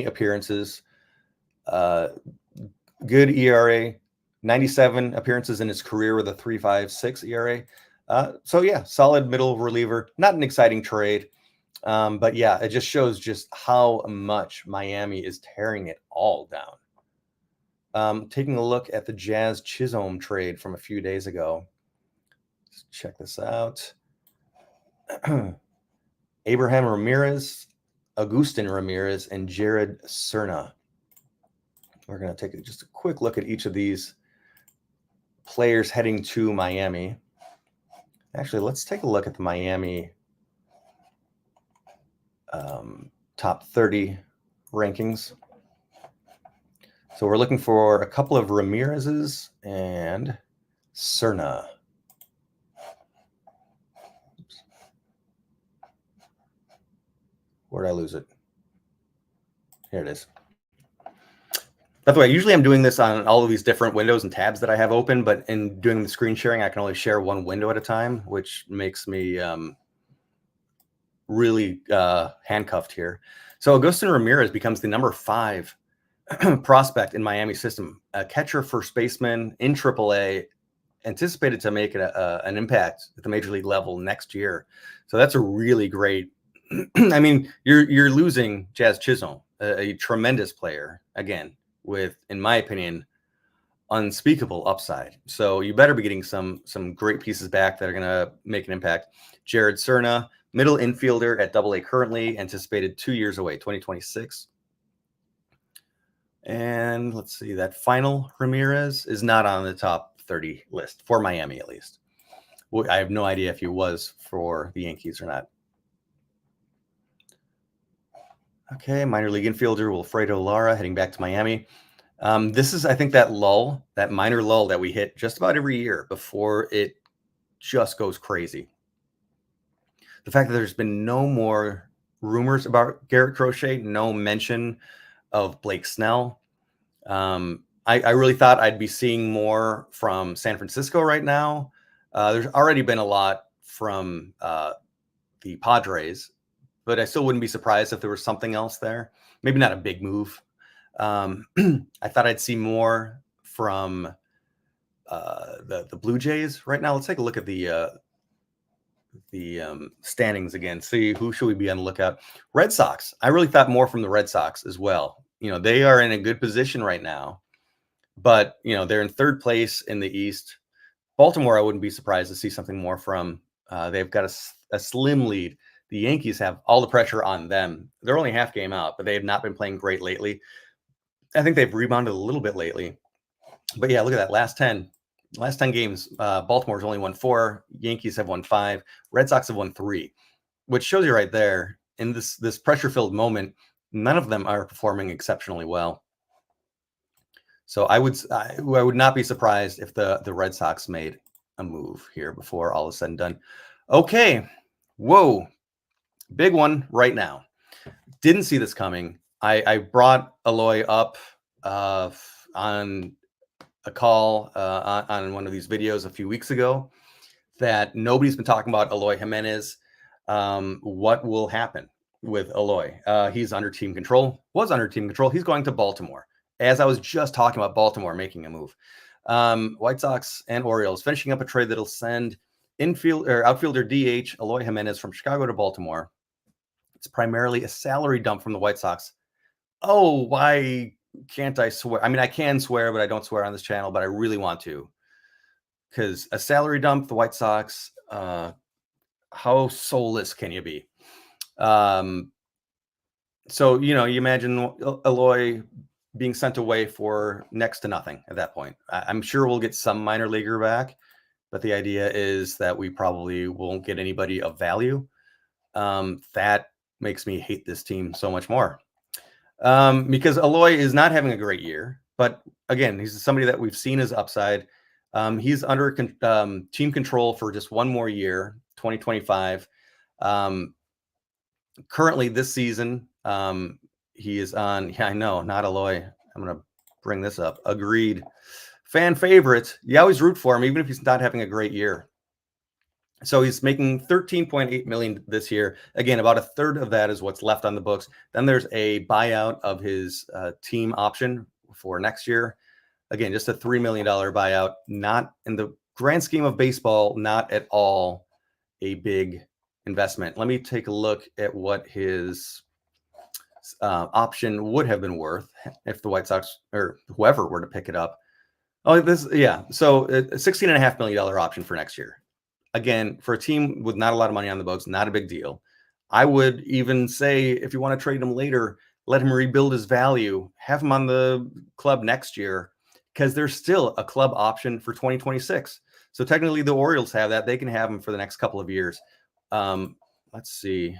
appearances. Good ERA, 97 appearances in his career with a 3.56 ERA. So yeah, solid middle reliever. Not an exciting trade, but yeah, it just shows just how much Miami is tearing it all down. Taking a look at the Jazz Chisholm trade from a few days ago. Let's check this out. Abraham Ramirez, Agustin Ramirez, and Jared Cerna. We're going to take just a quick look at each of these players heading to Miami. Actually, let's take a look at the Miami top 30 rankings. So we're looking for a couple of Ramirez's and Cerna. Oops. Where did I lose it? Here it is. By the way, usually I'm doing this on all of these different windows and tabs that I have open, but in doing the screen sharing, I can only share one window at a time, which makes me really handcuffed here. So Agustin Ramirez becomes the number 5 prospect in Miami system, a catcher, first baseman in AAA, anticipated to make an impact at the major league level next year. So that's a really great. I mean, you're losing Jazz Chisholm, a tremendous player, again, with, in my opinion, unspeakable upside. So you better be getting some great pieces back that are going to make an impact. Jared Cerna, middle infielder at AA currently, anticipated 2 years away, 2026. And let's see, that final Ramirez is not on the top 30 list for Miami, at least. Well, I have no idea if he was for the Yankees or not. Okay, minor league infielder Wilfredo Lara heading back to Miami. This is, I think, that minor lull that we hit just about every year before it just goes crazy. The fact that there's been no more rumors about Garrett Crochet, no mention of Blake Snell. I really thought I'd be seeing more from San Francisco right now. There's already been a lot from the Padres, but I still wouldn't be surprised if there was something else there. Maybe not a big move. I thought I'd see more from the Blue Jays right now. Let's take a look at the standings again. See who should we be on the lookout. Red Sox. I really thought more from the Red Sox as well. You know, they are in a good position right now, but you know, they're in 3rd place in the East. Baltimore, I wouldn't be surprised to see something more from. They've got a slim lead. The Yankees have all the pressure on them. They're only half game out, but they have not been playing great lately. I think they've rebounded a little bit lately. But yeah, look at that. Last 10 games, Baltimore's only won 4. Yankees have won 5. Red Sox have won 3, which shows you right there in this pressure-filled moment, none of them are performing exceptionally well. So I would not be surprised if the Red Sox made a move here before all is said and done. Okay. Whoa. Big one right now. Didn't see this coming. I brought Eloy up on a call on one of these videos a few weeks ago that nobody's been talking about Eloy Jimenez. What will happen with Eloy? He's under team control, was under team control. He's going to Baltimore. As I was just talking about Baltimore making a move. White Sox and Orioles finishing up a trade that'll send outfielder DH Eloy Jimenez from Chicago to Baltimore. It's primarily a salary dump from the White Sox. Oh, why can't I swear? I mean, I can swear, but I don't swear on this channel, but I really want to. Because a salary dump, the White Sox, how soulless can you be? So, you know, you imagine Eloy being sent away for next to nothing at that point. I'm sure we'll get some minor leaguer back, but the idea is that we probably won't get anybody of value. That makes me hate this team so much more. Because Eloy is not having a great year, but again, he's somebody that we've seen his upside. He's under team control for just one more year, 2025. Currently this season, he is on, yeah, I know, not Eloy. I'm going to bring this up. Agreed. Fan favorite. You always root for him, even if he's not having a great year. So he's making $13.8 million this year. Again, about a third of that is what's left on the books. Then there's a buyout of his team option for next year. Again, just a $3 million buyout, not in the grand scheme of baseball, not at all a big investment. Let me take a look at what his option would have been worth if the White Sox or whoever were to pick it up. Oh, so a $16.5 million option for next year. Again, for a team with not a lot of money on the books, not a big deal. I would even say if you want to trade him later, let him rebuild his value, have him on the club next year, because there's still a club option for 2026. So technically the Orioles have that. They can have him for the next couple of years. Let's see.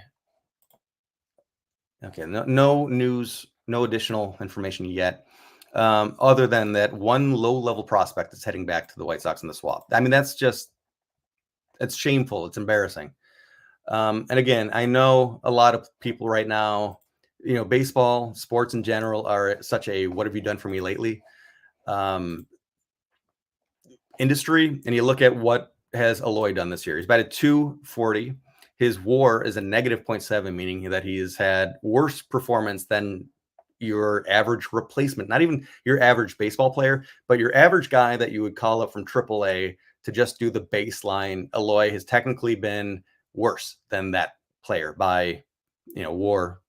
Okay, no news, no additional information yet, other than that one low-level prospect that's heading back to the White Sox in the swap. I mean, it's shameful. It's embarrassing. And again, I know a lot of people right now, baseball, sports in general are such a "what have you done for me lately" industry. And you look at what has Eloy done this year. He's batted .240. His WAR is a negative 0.7, meaning that he has had worse performance than your average replacement, not even your average baseball player, but your average guy that you would call up from AAA to just do the baseline. Eloy has technically been worse than that player by, WAR.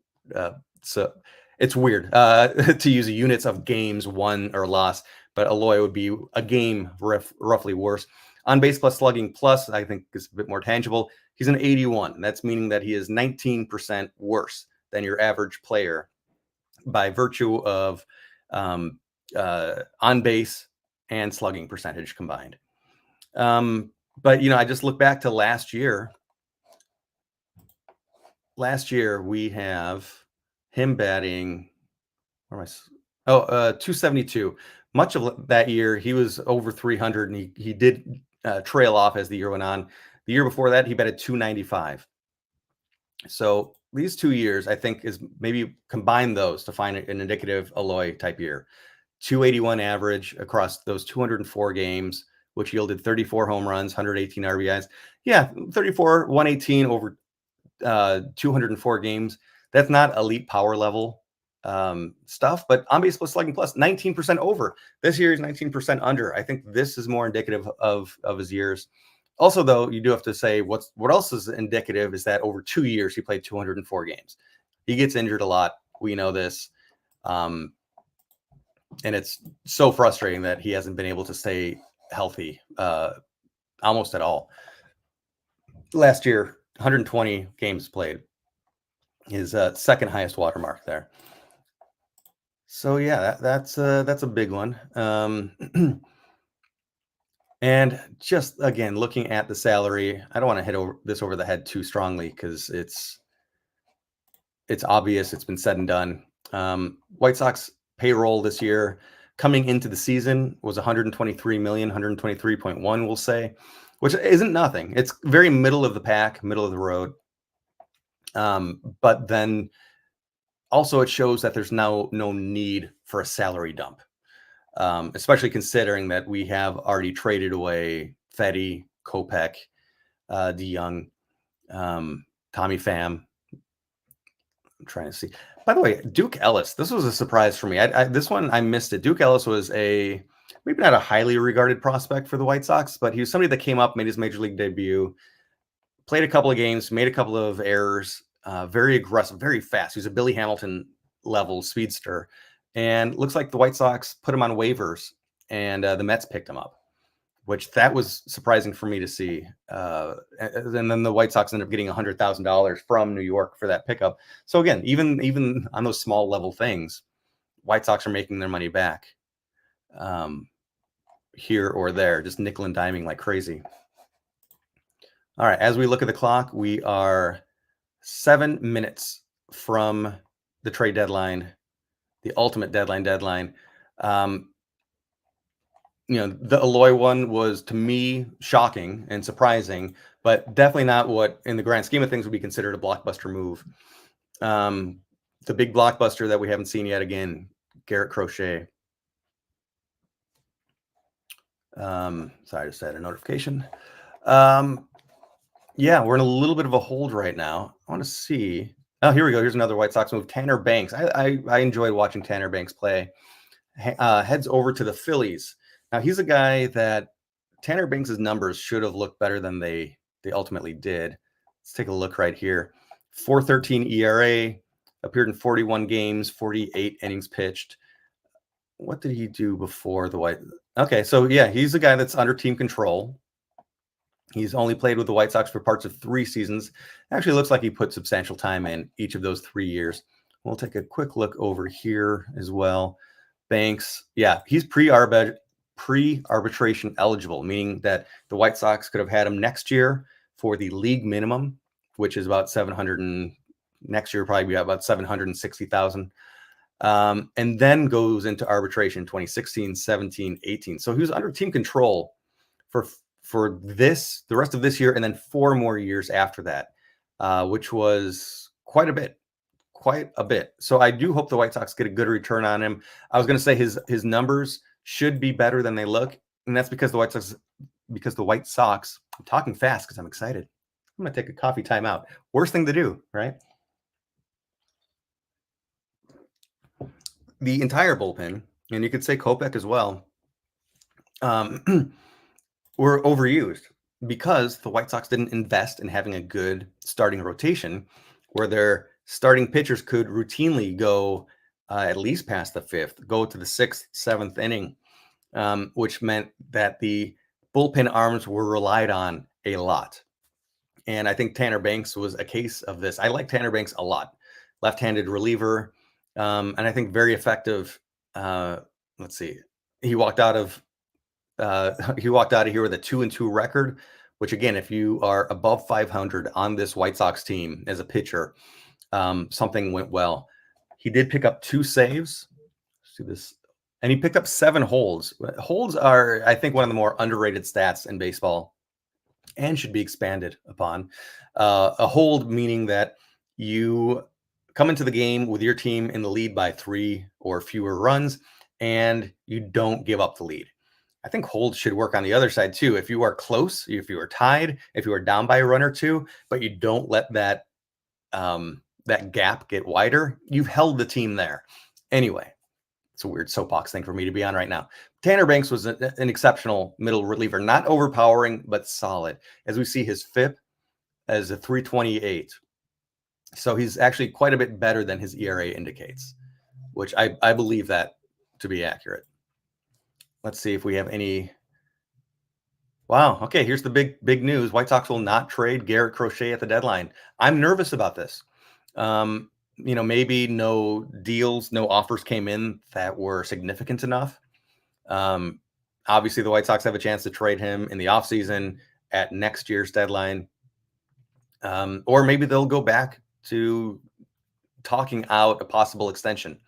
So it's weird to use units of games won or lost, but Eloy would be a game roughly worse. On base plus slugging plus, I think is a bit more tangible. He's an 81. That's meaning that he is 19% worse than your average player by virtue of on base and slugging percentage combined. But I just look back to last year. Last year we have him batting. Where am I? 272. Much of that year he was over 300, and he did trail off as the year went on. The year before that he batted 295. So these 2 years, I think, is maybe combine those to find an indicative Eloy type year. 281 average across those 204 games, which yielded 34 home runs, 118 RBIs. Yeah, 34, 118 over 204 games. That's not elite power level stuff, but on base plus slugging plus 19% over. This year is 19% under. I think this is more indicative of his years. Also, though, you do have to say what else is indicative is that over 2 years he played 204 games. He gets injured a lot. We know this. And it's so frustrating that he hasn't been able to stay healthy almost at all. Last year, 120 games played. His second highest watermark there. So yeah, that's a big one. And just again, looking at the salary, I don't want to hit over the head too strongly because it's obvious. It's been said and done. White Sox payroll this year coming into the season was 123 million, 123.1, we'll say, which isn't nothing. It's very middle of the pack, middle of the road. But then also it shows that there's no need for a salary dump. Especially considering that we have already traded away Fetty, Kopech, DeYoung, Tommy Pham. I'm trying to see. By the way, Duke Ellis. This was a surprise for me. This one I missed it. Duke Ellis was maybe not a highly regarded prospect for the White Sox, but he was somebody that came up, made his major league debut, played a couple of games, made a couple of errors. Very aggressive, very fast. He was a Billy Hamilton level speedster. And looks like the White Sox put him on waivers, and the Mets picked him up, which that was surprising for me to see. And then the White Sox ended up getting $100,000 from New York for that pickup. So again, even on those small level things, White Sox are making their money back here or there, just nickel and diming like crazy. All right, as we look at the clock, we are 7 minutes from the trade deadline. The ultimate deadline. The Eloy one was, to me, shocking and surprising, but definitely not what, in the grand scheme of things, would be considered a blockbuster move. The big blockbuster that we haven't seen yet, again, Garrett Crochet. Sorry, I just had a notification. Yeah, we're in a little bit of a hold right now. I want to see. Oh, here we go. Here's another White Sox move. Tanner Banks. I enjoyed watching Tanner Banks play. heads over to the Phillies. Now he's a guy that Tanner Banks's numbers should have looked better than they ultimately did. Let's take a look right here. 4.13 ERA, appeared in 41 games, 48 innings pitched. What did he do before the White? Okay, so yeah, he's a guy that's under team control. He's only played with the White Sox for parts of 3 seasons. Actually, looks like he put substantial time in each of those 3 years. We'll take a quick look over here as well. Banks, yeah, he's pre-arbitration eligible, meaning that the White Sox could have had him next year for the league minimum, which is about 700 and next year probably be about 760,000. And then goes into arbitration 2016, 17, 18. So he was under team control for the rest of this year, and then 4 more years after that, which was quite a bit. So I do hope the White Sox get a good return on him. I was going to say his numbers should be better than they look, and that's because the White Sox. I'm talking fast because I'm excited. I'm going to take a coffee timeout. Worst thing to do, right? The entire bullpen, and you could say Kopech as well, were overused because the White Sox didn't invest in having a good starting rotation where their starting pitchers could routinely go at least past the 5th, go to the 6th, 7th inning, which meant that the bullpen arms were relied on a lot. And I think Tanner Banks was a case of this. I like Tanner Banks a lot. Left-handed reliever, and I think very effective. Let's see. He walked out of here with a 2-2 record, which again, if you are above 500 on this White Sox team as a pitcher, something went well. He did pick up 2 saves. Let's see this, and he picked up 7 holds. Holds are, I think, one of the more underrated stats in baseball, and should be expanded upon. A hold meaning that you come into the game with your team in the lead by 3 or fewer runs, and you don't give up the lead. I think holds should work on the other side too. If you are close, if you are tied, if you are down by a run or 2, but you don't let that gap get wider, you've held the team there. Anyway, it's a weird soapbox thing for me to be on right now. Tanner Banks was an exceptional middle reliever, not overpowering, but solid. As we see, his FIP as a 3.28. So he's actually quite a bit better than his ERA indicates, which I believe that to be accurate. Let's see if we have any. Wow. Okay. Here's the big news. White Sox will not trade Garrett Crochet at the deadline. I'm nervous about this. Maybe no deals, no offers came in that were significant enough. Obviously the White Sox have a chance to trade him in the offseason at next year's deadline. Or maybe they'll go back to talking out a possible extension.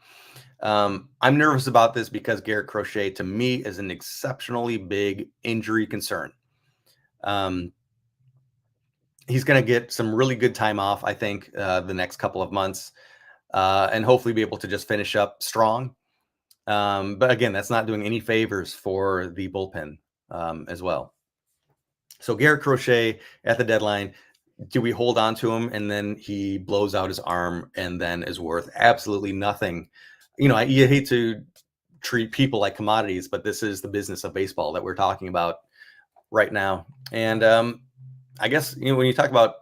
I'm nervous about this because Garrett Crochet, to me, is an exceptionally big injury concern. He's going to get some really good time off, I think, the next couple of months, and hopefully be able to just finish up strong. But again, that's not doing any favors for the bullpen as well. So Garrett Crochet at the deadline, do we hold on to him and then he blows out his arm and then is worth absolutely nothing? You hate to treat people like commodities, but this is the business of baseball that we're talking about right now. And I guess, when you talk about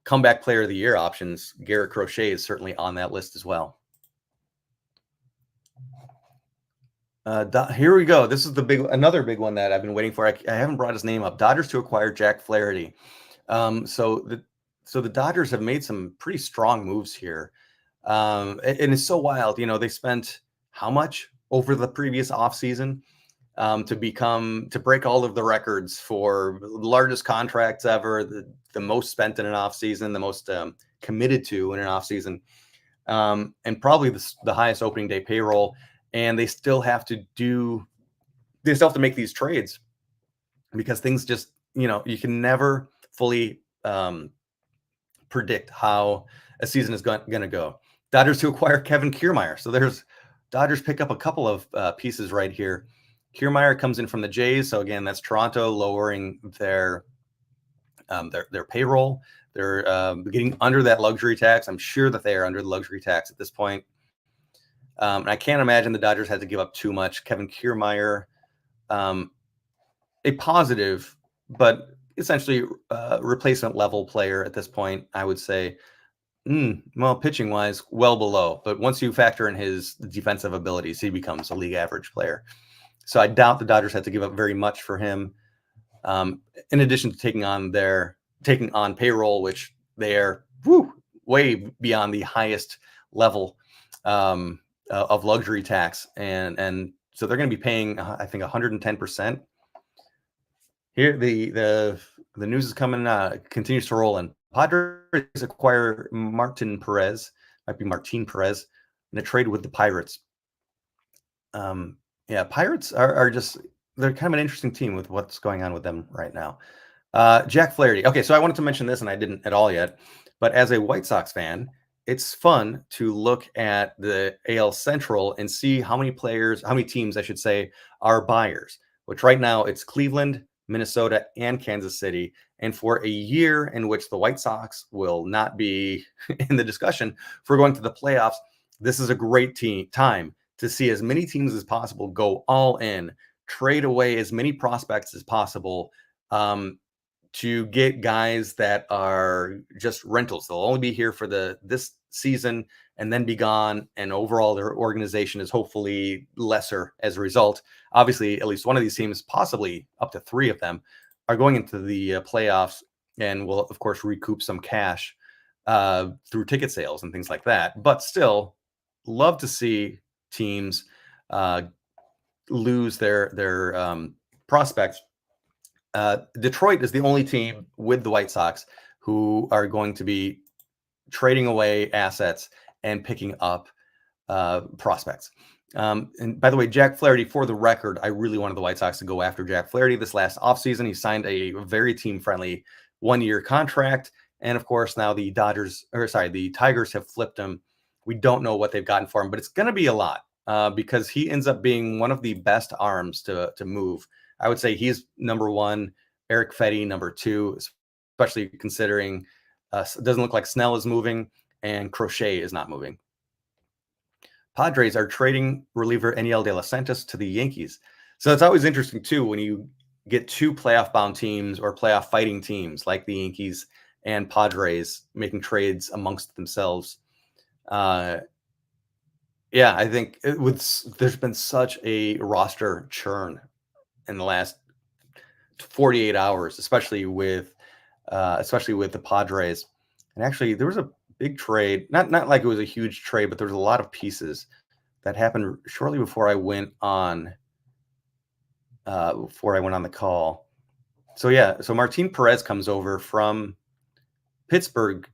comeback player of the year options, Garrett Crochet is certainly on that list as well. Here we go. This is another big one that I've been waiting for. I haven't brought his name up. Dodgers to acquire Jack Flaherty. So the Dodgers have made some pretty strong moves here. And it's so wild. They spent how much over the previous offseason to break all of the records for the largest contracts ever, the most spent in an offseason, the most committed to in an offseason, and probably the highest opening day payroll. And they still have to make these trades because things just, you can never fully predict how a season is going to go. Dodgers to acquire Kevin Kiermaier. So Dodgers pick up a couple of pieces right here. Kiermaier comes in from the Jays. So again, that's Toronto lowering their payroll. They're getting under that luxury tax. I'm sure that they are under the luxury tax at this point. And I can't imagine the Dodgers had to give up too much. Kevin Kiermaier, um, a positive, but essentially replacement level player at this point, I would say. Well, pitching wise, well below. But once you factor in his defensive abilities, he becomes a league average player. So I doubt the Dodgers had to give up very much for him. In addition to taking on payroll, which they are way beyond the highest level of luxury tax, and so they're going to be paying, I think, 110%. Here, the news is coming, continues to roll in. Padres acquire Martin Perez, might be Martin Perez, in a trade with the Pirates. Yeah, Pirates are just, they're kind of an interesting team with what's going on with them right now. Jack Flaherty. Okay, so I wanted to mention this, and I didn't at all yet. But as a White Sox fan, it's fun to look at the AL Central and see how many teams, I should say, are buyers. Which right now it's Cleveland, Minnesota, and Kansas City. And for a year in which the White Sox will not be in the discussion for going to the playoffs, this is a great time to see as many teams as possible go all in, trade away as many prospects as possible, to get guys that are just rentals. They'll only be here for this season and then be gone. And overall, their organization is hopefully lesser as a result. Obviously, at least one of these teams, possibly up to 3 of them, are going into the playoffs and will, of course, recoup some cash through ticket sales and things like that. But still, love to see teams lose their prospects. Detroit is the only team with the White Sox who are going to be trading away assets and picking up prospects. And by the way, Jack Flaherty, for the record, I really wanted the White Sox to go after Jack Flaherty this last offseason. He signed a very team-friendly 1-year contract. And of course, now the Tigers have flipped him. We don't know what they've gotten for him, but it's going to be a lot because he ends up being one of the best arms to move. I would say he's number 1, Eric Fetty number 2, especially considering it doesn't look like Snell is moving and Crochet is not moving. Padres are trading reliever Eniel De Los Santos to the Yankees. So it's always interesting, too, when you get 2 playoff-bound teams or playoff-fighting teams like the Yankees and Padres making trades amongst themselves. Yeah, I think there's been such a roster churn in the last 48 hours, especially with the Padres. And actually, there was a big trade, not like it was a huge trade, but there was a lot of pieces that happened shortly before I went on the call. So yeah, so Martin Perez comes over from Pittsburgh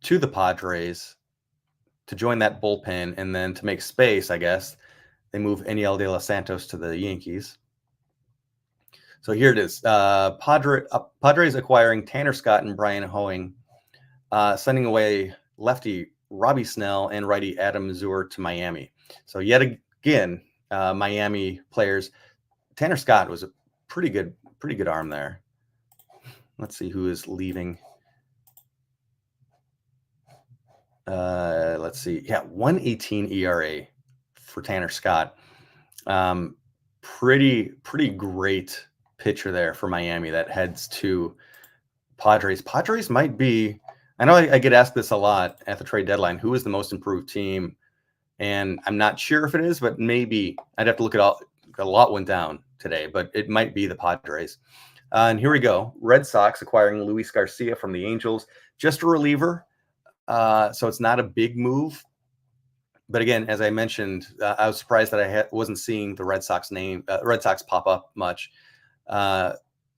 to the Padres to join that bullpen, and then to make space, I guess, they move Eniel De Los Santos to the Yankees. So here it is. Padres acquiring Tanner Scott and Brian Hoeing, sending away lefty Robbie Snell and righty Adam Mazur to Miami. So yet again, Miami players. Tanner Scott was a pretty good arm there. Let's see who is leaving. Let's see. Yeah, 1.18 ERA for Tanner Scott. Pretty great pitcher there for Miami that heads to Padres. Padres might be, I know I get asked this a lot at the trade deadline, who is the most improved team? And I'm not sure if it is, but maybe I'd have to look at all. A lot went down today, but it might be the Padres. And here we go. Red Sox acquiring Luis Garcia from the Angels, just a reliever. So it's not a big move. But again, as I mentioned, I was surprised that I wasn't seeing the Red Sox pop up much.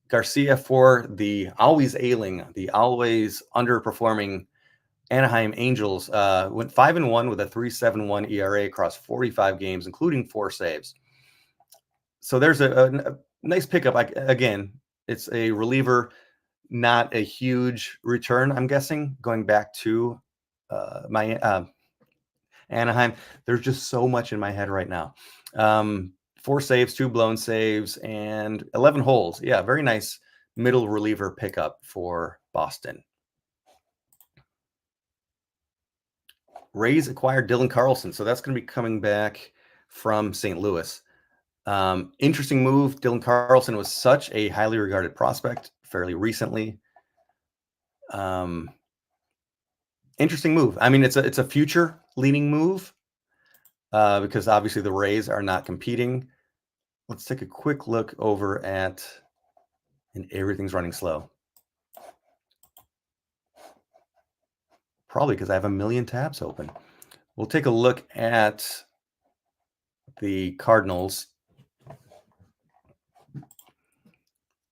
Garcia for the always underperforming Anaheim Angels went 5-1 with a 3.71 ERA across 45 games, including 4 saves. So there's a nice pickup. Again, it's a reliever, not a huge return, I'm guessing, going back to Anaheim. There's just so much in my head right now. 4 saves, 2 blown saves, and 11 holes. Yeah, very nice middle reliever pickup for Boston. Rays acquired Dylan Carlson, so that's going to be coming back from St. Louis. Interesting move. Dylan Carlson was such a highly regarded prospect fairly recently. Interesting move. I mean, it's a future leaning move because obviously the Rays are not competing. Let's take a quick look over at, and everything's running slow. Probably because I have a million tabs open. We'll take a look at the Cardinals.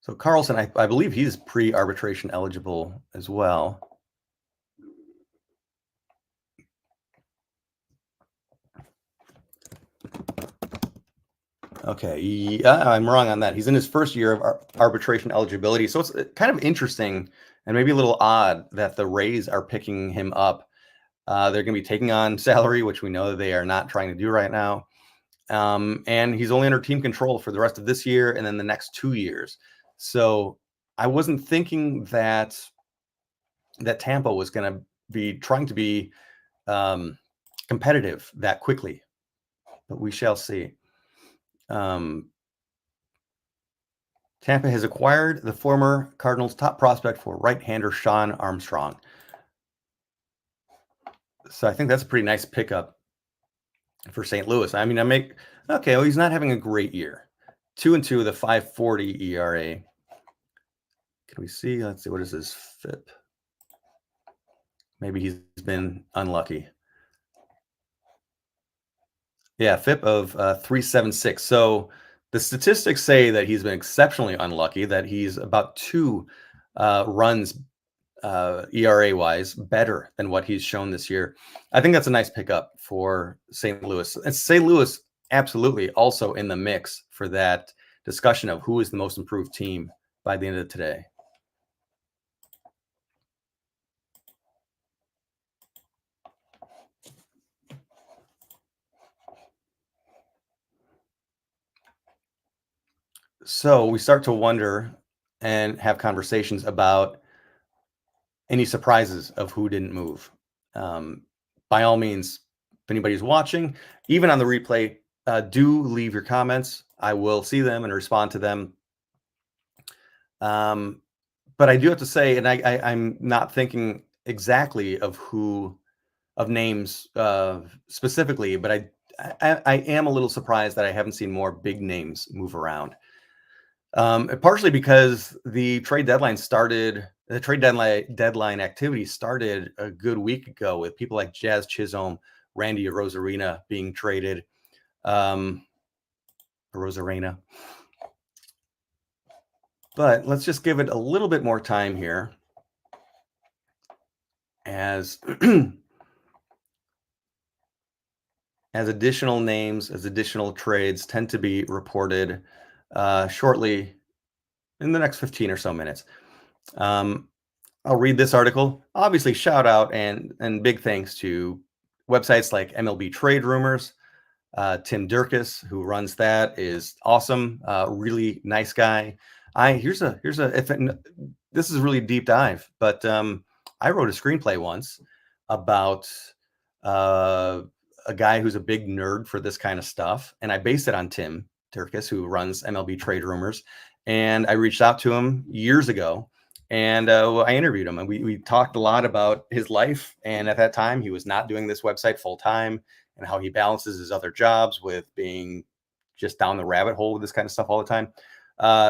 So Carlson, I believe he's pre-arbitration eligible as well. Okay, yeah, I'm wrong on that. He's in his first year of arbitration eligibility. So it's kind of interesting and maybe a little odd that the Rays are picking him up. They're going to be taking on salary, which we know that they are not trying to do right now. And he's only under team control for the rest of this year and then the next 2 years. So I wasn't thinking that Tampa was going to be trying to be competitive that quickly, but we shall see. Tampa has acquired the former Cardinals top prospect for right-hander Sean Armstrong. So I think that's a pretty nice pickup for St. Louis. I mean, well, he's not having a great year. 2-2 with a 5.40 ERA. Can we see? Let's see. What is his FIP? Maybe he's been unlucky. Yeah, FIP of 3.76. So the statistics say that he's been exceptionally unlucky, that he's about 2 runs ERA-wise better than what he's shown this year. I think that's a nice pickup for St. Louis. And St. Louis absolutely also in the mix for that discussion of who is the most improved team by the end of today. So we start to wonder and have conversations about any surprises of who didn't move. By all means, if anybody's watching, even on the replay, do leave your comments. I will see them and respond to them. But I do have to say, and I'm not thinking exactly of names specifically, but I am a little surprised that I haven't seen more big names move around. Partially because the trade deadline activity started a good week ago with people like Jazz Chisholm, Randy Arozarena being traded. Arozarena. But let's just give it a little bit more time here as additional names, as additional trades tend to be reported shortly in the next 15 or so minutes. I'll read this article. Obviously, shout out and big thanks to websites like MLB Trade Rumors. Tim Durkis, who runs that, is awesome. Really nice guy. This is a really deep dive, but I wrote a screenplay once about a guy who's a big nerd for this kind of stuff, and I based it on Tim Durkis, who runs MLB Trade Rumors. And I reached out to him years ago, and I interviewed him, and we talked a lot about his life. And at that time, he was not doing this website full time, and how he balances his other jobs with being just down the rabbit hole with this kind of stuff all the time.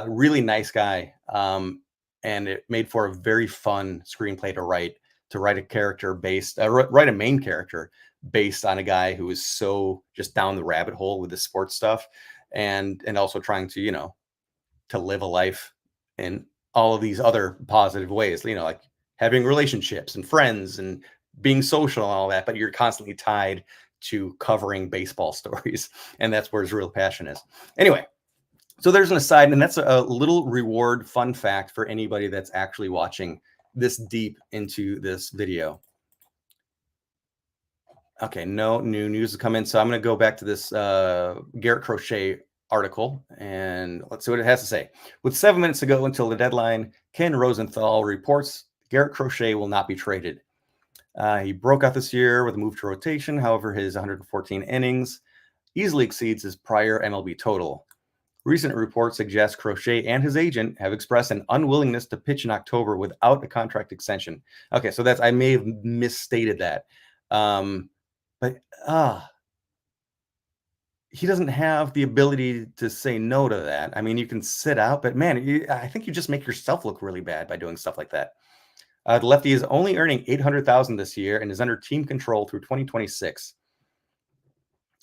Really nice guy, and it made for a very fun screenplay to write a character write a main character based on a guy who is so just down the rabbit hole with the sports stuff, and also trying to to live a life in all of these other positive ways, like having relationships and friends and being social and all that, but you're constantly tied to covering baseball stories. And that's where his real passion is. Anyway, so there's an aside, and that's a little reward fun fact for anybody that's actually watching this deep into this video. Okay, no new news has come in, so I'm going to go back to this Garrett Crochet article, and let's see what it has to say. With 7 minutes to go until the deadline, Ken Rosenthal reports Garrett Crochet will not be traded. He broke out this year with a move to rotation. However, his 114 innings easily exceeds his prior MLB total. Recent reports suggest Crochet and his agent have expressed an unwillingness to pitch in October without a contract extension. Okay, so I may have misstated that. But he doesn't have the ability to say no to that. I mean, you can sit out, but man, I think you just make yourself look really bad by doing stuff like that. The lefty is only earning $800,000 this year and is under team control through 2026.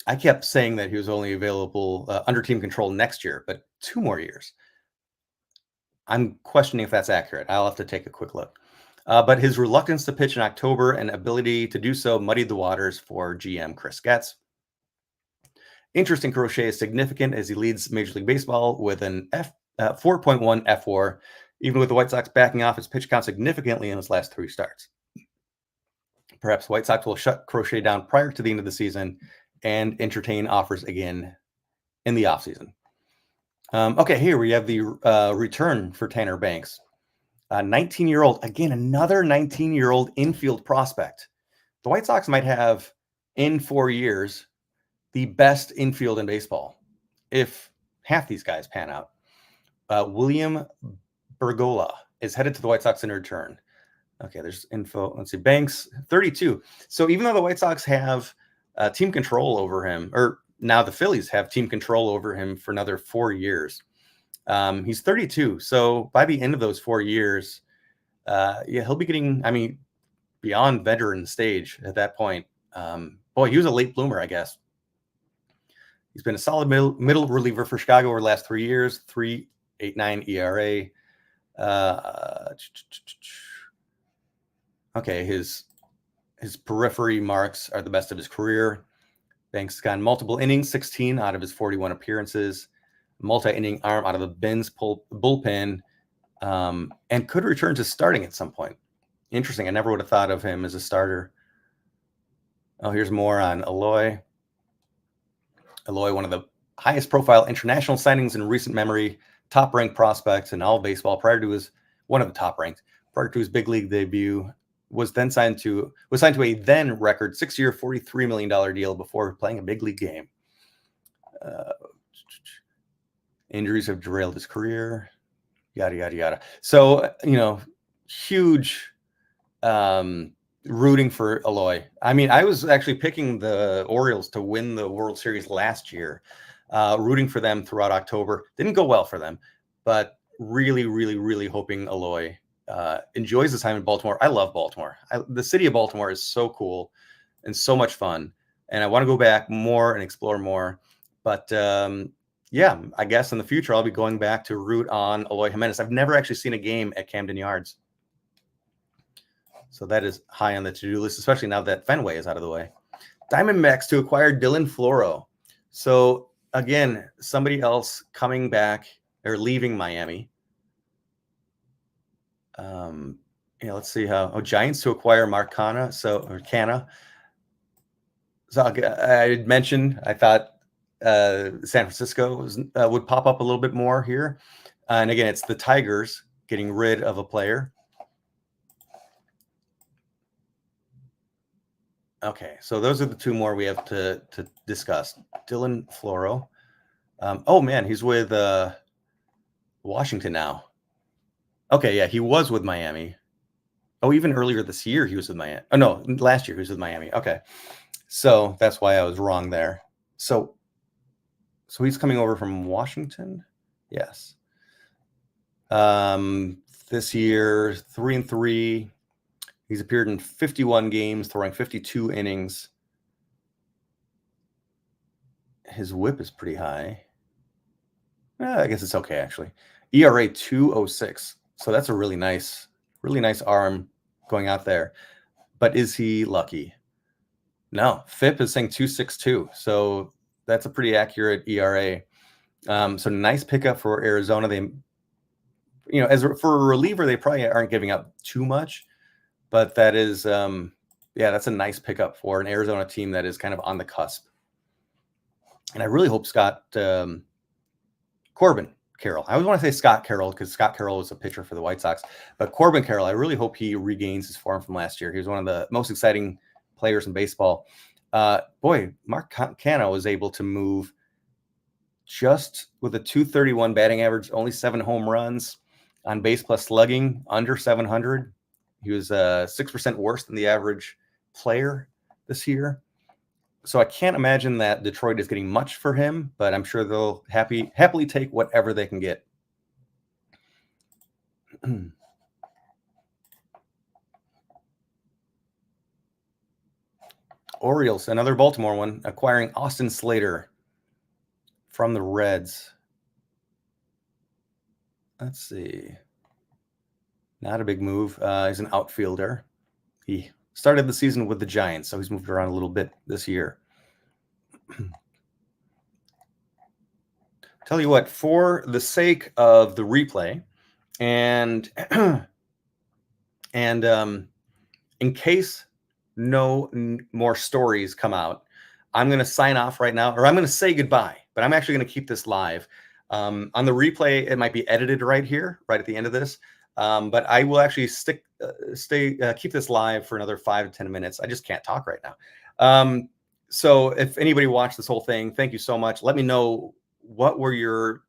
I kept saying that he was only available under team control next year, but 2 more years. I'm questioning if that's accurate. I'll have to take a quick look. But his reluctance to pitch in October and ability to do so muddied the waters for GM Chris Getz. Interest in Crochet is significant as he leads Major League Baseball with an 4.1 F4, even with the White Sox backing off his pitch count significantly in his last 3 starts. Perhaps the White Sox will shut Crochet down prior to the end of the season and entertain offers again in the offseason. Okay, here we have the return for Tanner Banks. 19-year-old, again, another 19-year-old infield prospect. The White Sox might have, in 4 years, the best infield in baseball, if half these guys pan out. William Bergola is headed to the White Sox in return. Okay, there's info. Let's see, Banks, 32. So even though the White Sox have team control over him, or now the Phillies have team control over him for another 4 years. He's 32. So by the end of those 4 years, he'll be getting, beyond veteran stage at that point. Boy, he was a late bloomer, I guess. He's been a solid middle reliever for Chicago over the last 3 years, 3.89 ERA. Okay, his periphery marks are the best of his career. Banks got multiple innings, 16 out of his 41 appearances, multi-inning arm out of the Ben's bullpen, and could return to starting at some point. Interesting. I never would have thought of him as a starter. Oh, here's more on Eloy. Eloy, one of the highest profile international signings in recent memory, top ranked prospects in all of baseball one of the top ranked prior to his big league debut, was signed to a then record 6-year, $43 million deal before playing a big league game. Injuries have derailed his career, yada, yada, yada. So, huge rooting for Eloy. I was actually picking the Orioles to win the World Series last year, rooting for them throughout October. Didn't go well for them, but really, really, really hoping Eloy enjoys his time in Baltimore. I love Baltimore. The city of Baltimore is so cool and so much fun, and I want to go back more and explore more. But I guess in the future I'll be going back to root on Eloy Jimenez. I've never actually seen a game at Camden Yards, so that is high on the to-do list, especially now that Fenway is out of the way. Diamondbacks to acquire Dylan Floro. So again, somebody else coming back or leaving Miami. Let's see how. Giants to acquire Canna. So I had mentioned I thought San Francisco would pop up a little bit more here, and again, it's the Tigers getting rid of a player. Okay, so those are the 2 more we have to discuss. Dylan Floro. Oh man, he's with Washington now. Okay, yeah, he was with Miami. Oh, even earlier this year he was with Miami. Oh no, last year he was with Miami. Okay, so that's why I was wrong there. So he's coming over from Washington. Yes. This year, 3-3. He's appeared in 51 games, throwing 52 innings. His whip is pretty high. I guess it's okay, actually. ERA 2.06. So that's a really nice arm going out there. But is he lucky? No. FIP is saying 2.62. So that's a pretty accurate ERA. So nice pickup for Arizona. They, for a reliever, they probably aren't giving up too much. But that is, that's a nice pickup for an Arizona team that is kind of on the cusp. And I really hope Scott Corbin Carroll. I always want to say Scott Carroll because Scott Carroll was a pitcher for the White Sox. But Corbin Carroll, I really hope he regains his form from last year. He was one of the most exciting players in baseball. Boy, Mark Canha was able to move just with a 231 batting average, only 7 home runs, on base plus slugging, under 700. He was 6% worse than the average player this year. So I can't imagine that Detroit is getting much for him, but I'm sure they'll happily take whatever they can get. Orioles, another Baltimore one, acquiring Austin Slater from the Reds. Let's see. Not a big move. He's an outfielder. He started the season with the Giants, so he's moved around a little bit this year. Tell you what, for the sake of the replay, and in case no more stories come out, I'm going to sign off right now, or I'm going to say goodbye, but I'm actually going to keep this live. On the replay, it might be edited right here, right at the end of this. But I will actually keep this live for another 5 to 10 minutes. I just can't talk right now. So if anybody watched this whole thing, thank you so much. Let me know what were your,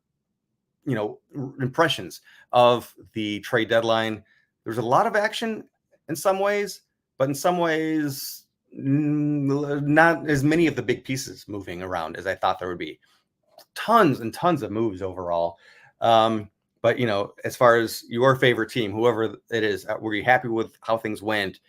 impressions of the trade deadline. There's a lot of action in some ways, but in some ways, not as many of the big pieces moving around as I thought there would be. Tons and tons of moves overall. But, as far as your favorite team, whoever it is, were you happy with how things went?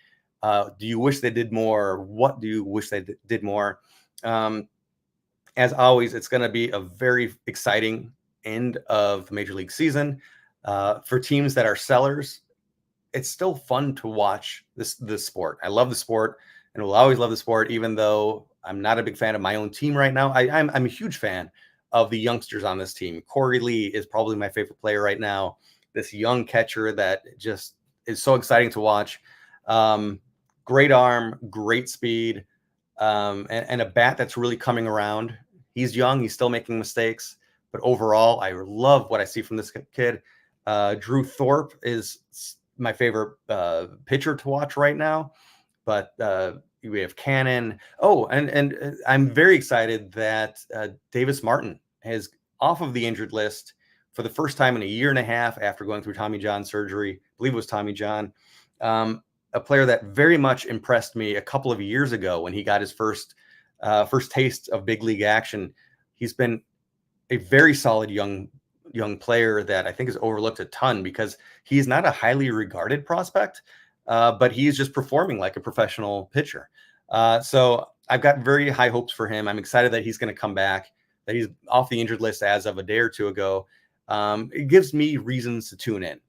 Do you wish they did more? What do you wish they did more? As always, it's going to be a very exciting end of the Major League season. For teams that are sellers, it's still fun to watch this sport. I love the sport and will always love the sport, even though I'm not a big fan of my own team right now. I'm a huge fan of the youngsters on this team. Corey Lee is probably my favorite player right now. This young catcher that just is so exciting to watch. Great arm, great speed, and a bat that's really coming around. He's young. He's still making mistakes. But overall, I love what I see from this kid. Drew Thorpe is my favorite pitcher to watch right now. But we have Cannon. Oh, and I'm very excited that Davis Martin is off of the injured list for the first time in a year and a half after going through Tommy John surgery. I believe it was Tommy John. A player that very much impressed me a couple of years ago when he got his first taste of big league action. He's been a very solid young player that I think is overlooked a ton because he's not a highly regarded prospect, but he's just performing like a professional pitcher. So I've got very high hopes for him. I'm excited that he's going to come back, that he's off the injured list as of a day or two ago. It gives me reasons to tune in,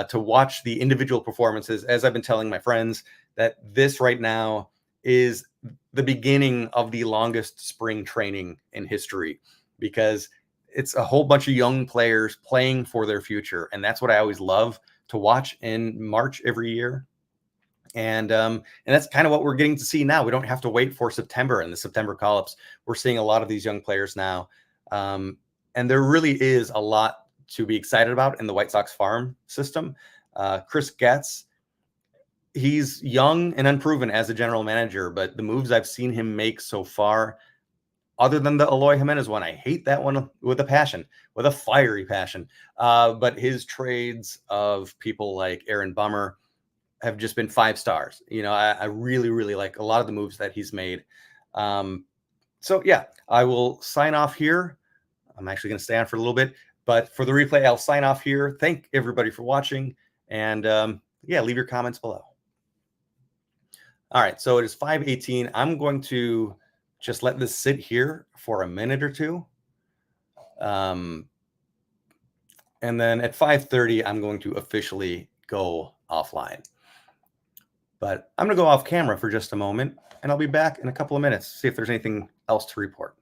to watch the individual performances. As I've been telling my friends, that this right now is the beginning of the longest spring training in history, because it's a whole bunch of young players playing for their future. And that's what I always love to watch in March every year. And that's kind of what we're getting to see now. We don't have to wait for September and the September call-ups. We're seeing a lot of these young players now. And there really is a lot to be excited about in the White Sox farm system. Chris Getz, he's young and unproven as a general manager, but the moves I've seen him make so far, other than the Eloy Jimenez one, I hate that one with a fiery passion. But his trades of people like Aaron Bummer have just been 5 stars. I really, really like a lot of the moves that he's made. So yeah, I will sign off here. I'm actually going to stay on for a little bit, but for the replay, I'll sign off here. Thank everybody for watching. And leave your comments below. All right, so it is 5:18. I'm going to just let this sit here for a minute or two. And then at 5:30, I'm going to officially go offline. But I'm going to go off camera for just a moment, and I'll be back in a couple of minutes, see if there's anything else to report.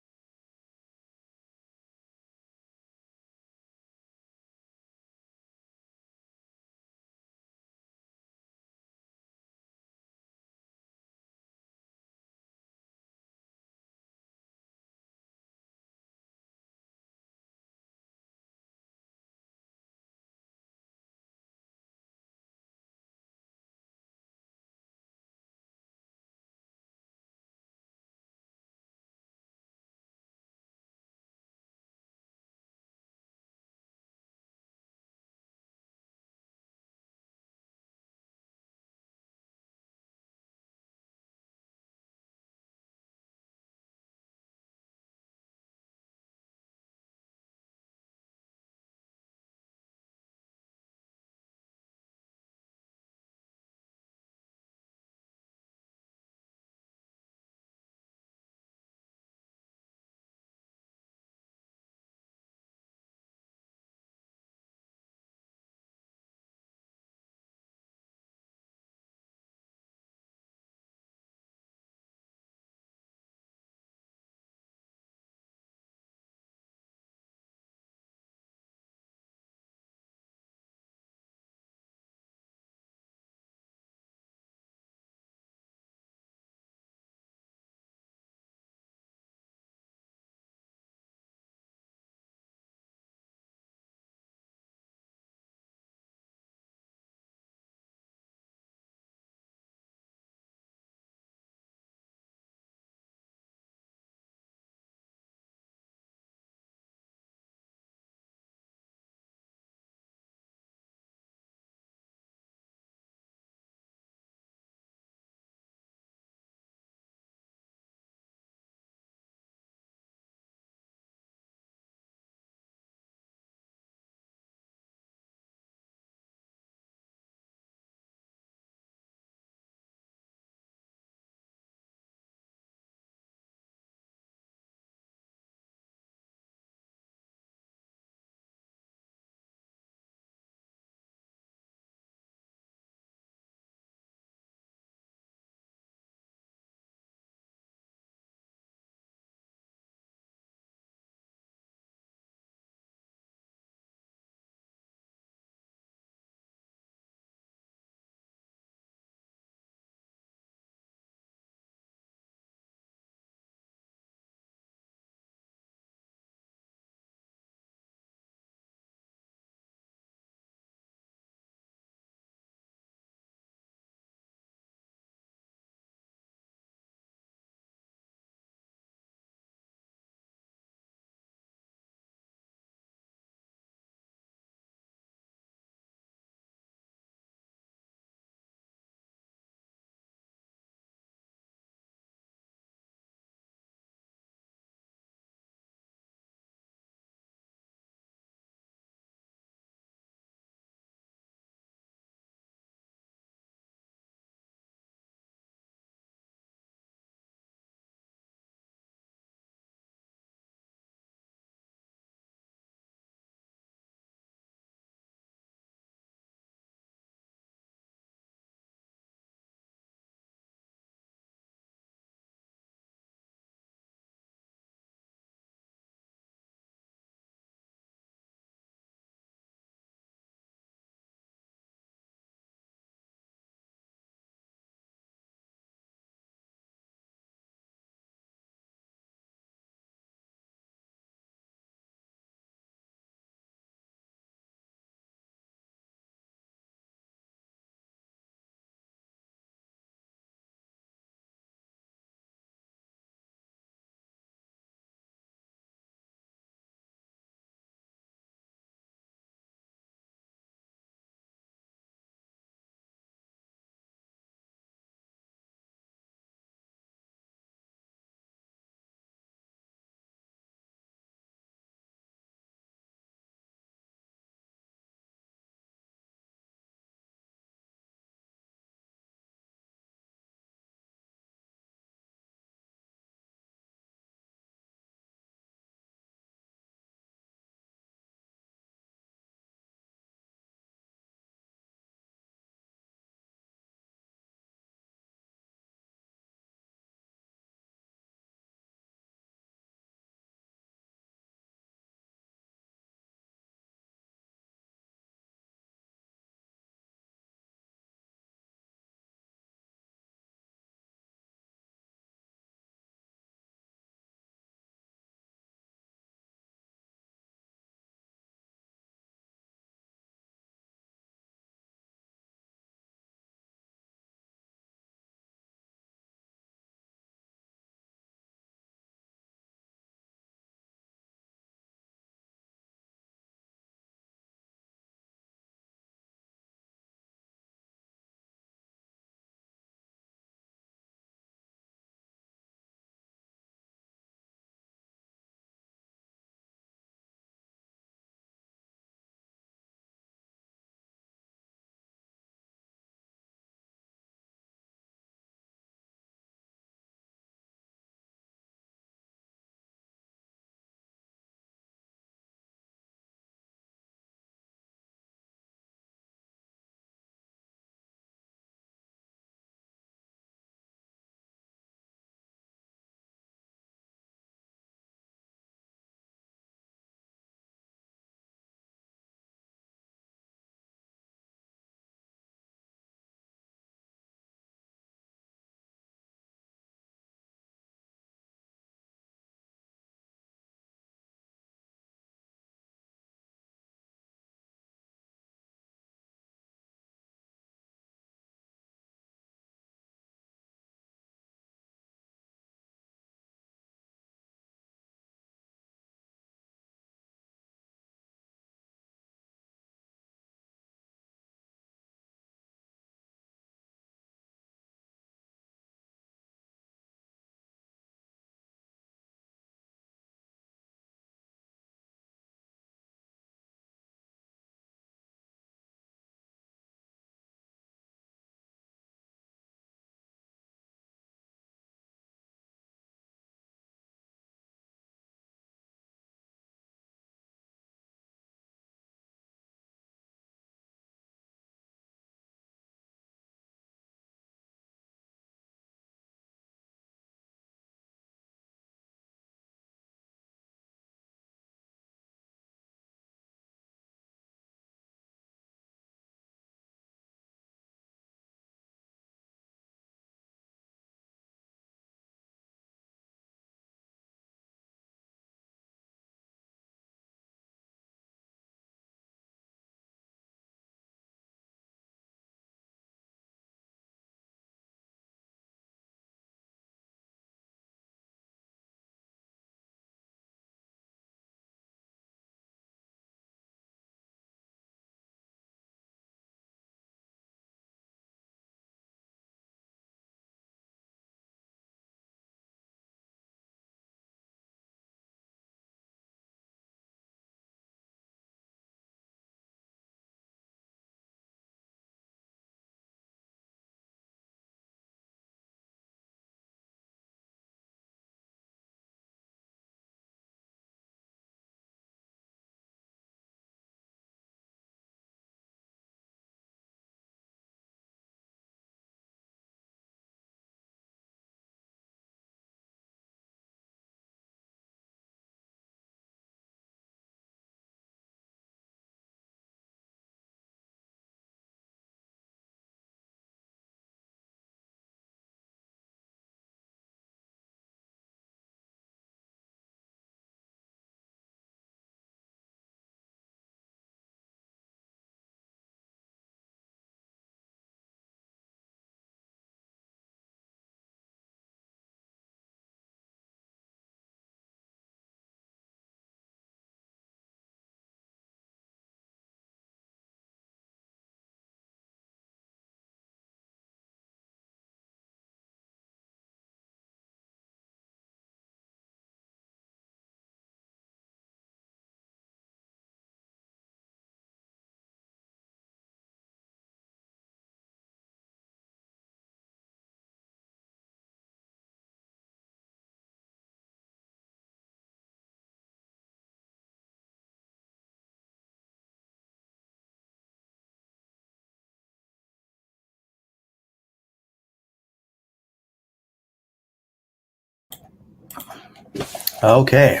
Okay,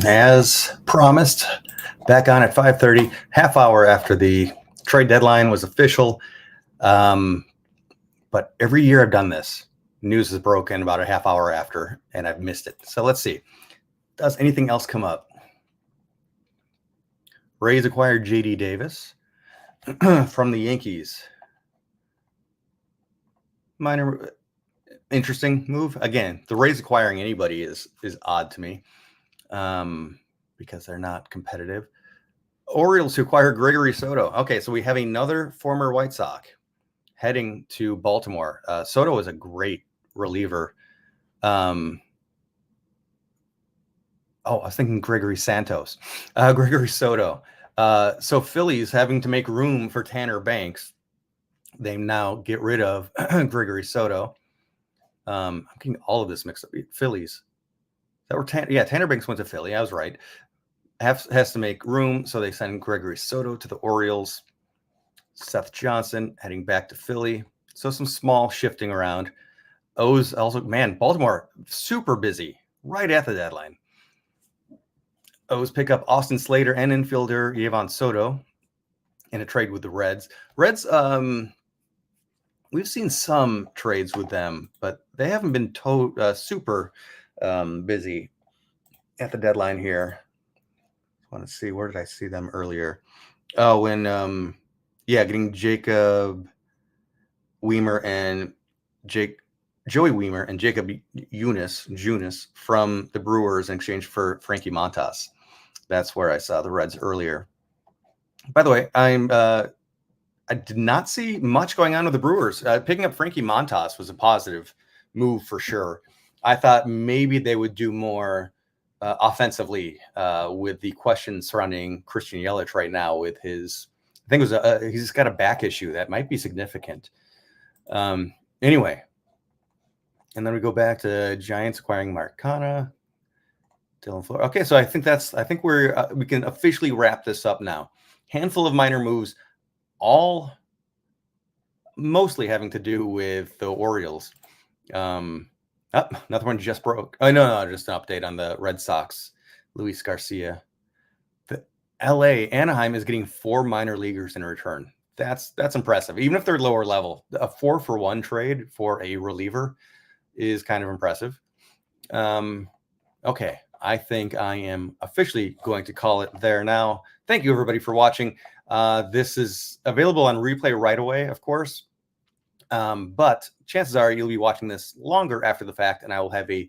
as promised, back on at 5:30, half hour after the trade deadline was official. But every year I've done this, news is broken about a half hour after, and I've missed it. So let's see. Does anything else come up? Rays acquired J.D. Davis from the Yankees. Minor, interesting move. Again, the Rays acquiring anybody is odd to me, because they're not competitive. Orioles to acquire Gregory Soto. Okay, so we have another former White Sox heading to Baltimore. Soto is a great reliever. I was thinking Gregory Santos. Gregory Soto. So Phillies having to make room for Tanner Banks. They now get rid of Gregory Soto. I'm getting all of this mixed up. Phillies. That were Tanner Banks went to Philly. I was right. Has to make room, so they send Gregory Soto to the Orioles. Seth Johnson heading back to Philly. So some small shifting around. O's also, Baltimore super busy right at the deadline. O's pick up Austin Slater and infielder Yvonne Soto in a trade with the Reds. Reds, we've seen some trades with them, but they haven't been super busy at the deadline here. I want to see, where did I see them earlier? Oh, when getting Jacob Weimer and Joey Weimer and Jacob Junis from the Brewers in exchange for Frankie Montas. That's where I saw the Reds earlier. By the way, I did not see much going on with the Brewers. Picking up Frankie Montas was a positive move for sure. I thought maybe they would do more offensively with the questions surrounding Christian Yelich right now with his, I think it was he's got a back issue that might be significant. Anyway, and then we go back to Giants acquiring Marcana, Dylan Fleur. Okay, so I think we can officially wrap this up now. Handful of minor moves, all mostly having to do with the Orioles. Another one just broke. Oh, no, just an update on the Red Sox. Luis Garcia. The Anaheim is getting 4 minor leaguers in return. That's impressive. Even if they're lower level, a 4-for-1 trade for a reliever is kind of impressive. Okay, I think I am officially going to call it there now. Thank you, everybody, for watching. This is available on replay right away, of course. But chances are you'll be watching this longer after the fact, and I will have a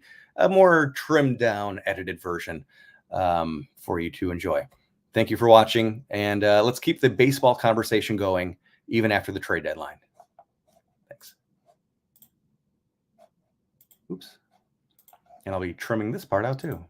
more trimmed down, edited version for you to enjoy. Thank you for watching, and let's keep the baseball conversation going even after the trade deadline. Thanks. Oops. And I'll be trimming this part out too.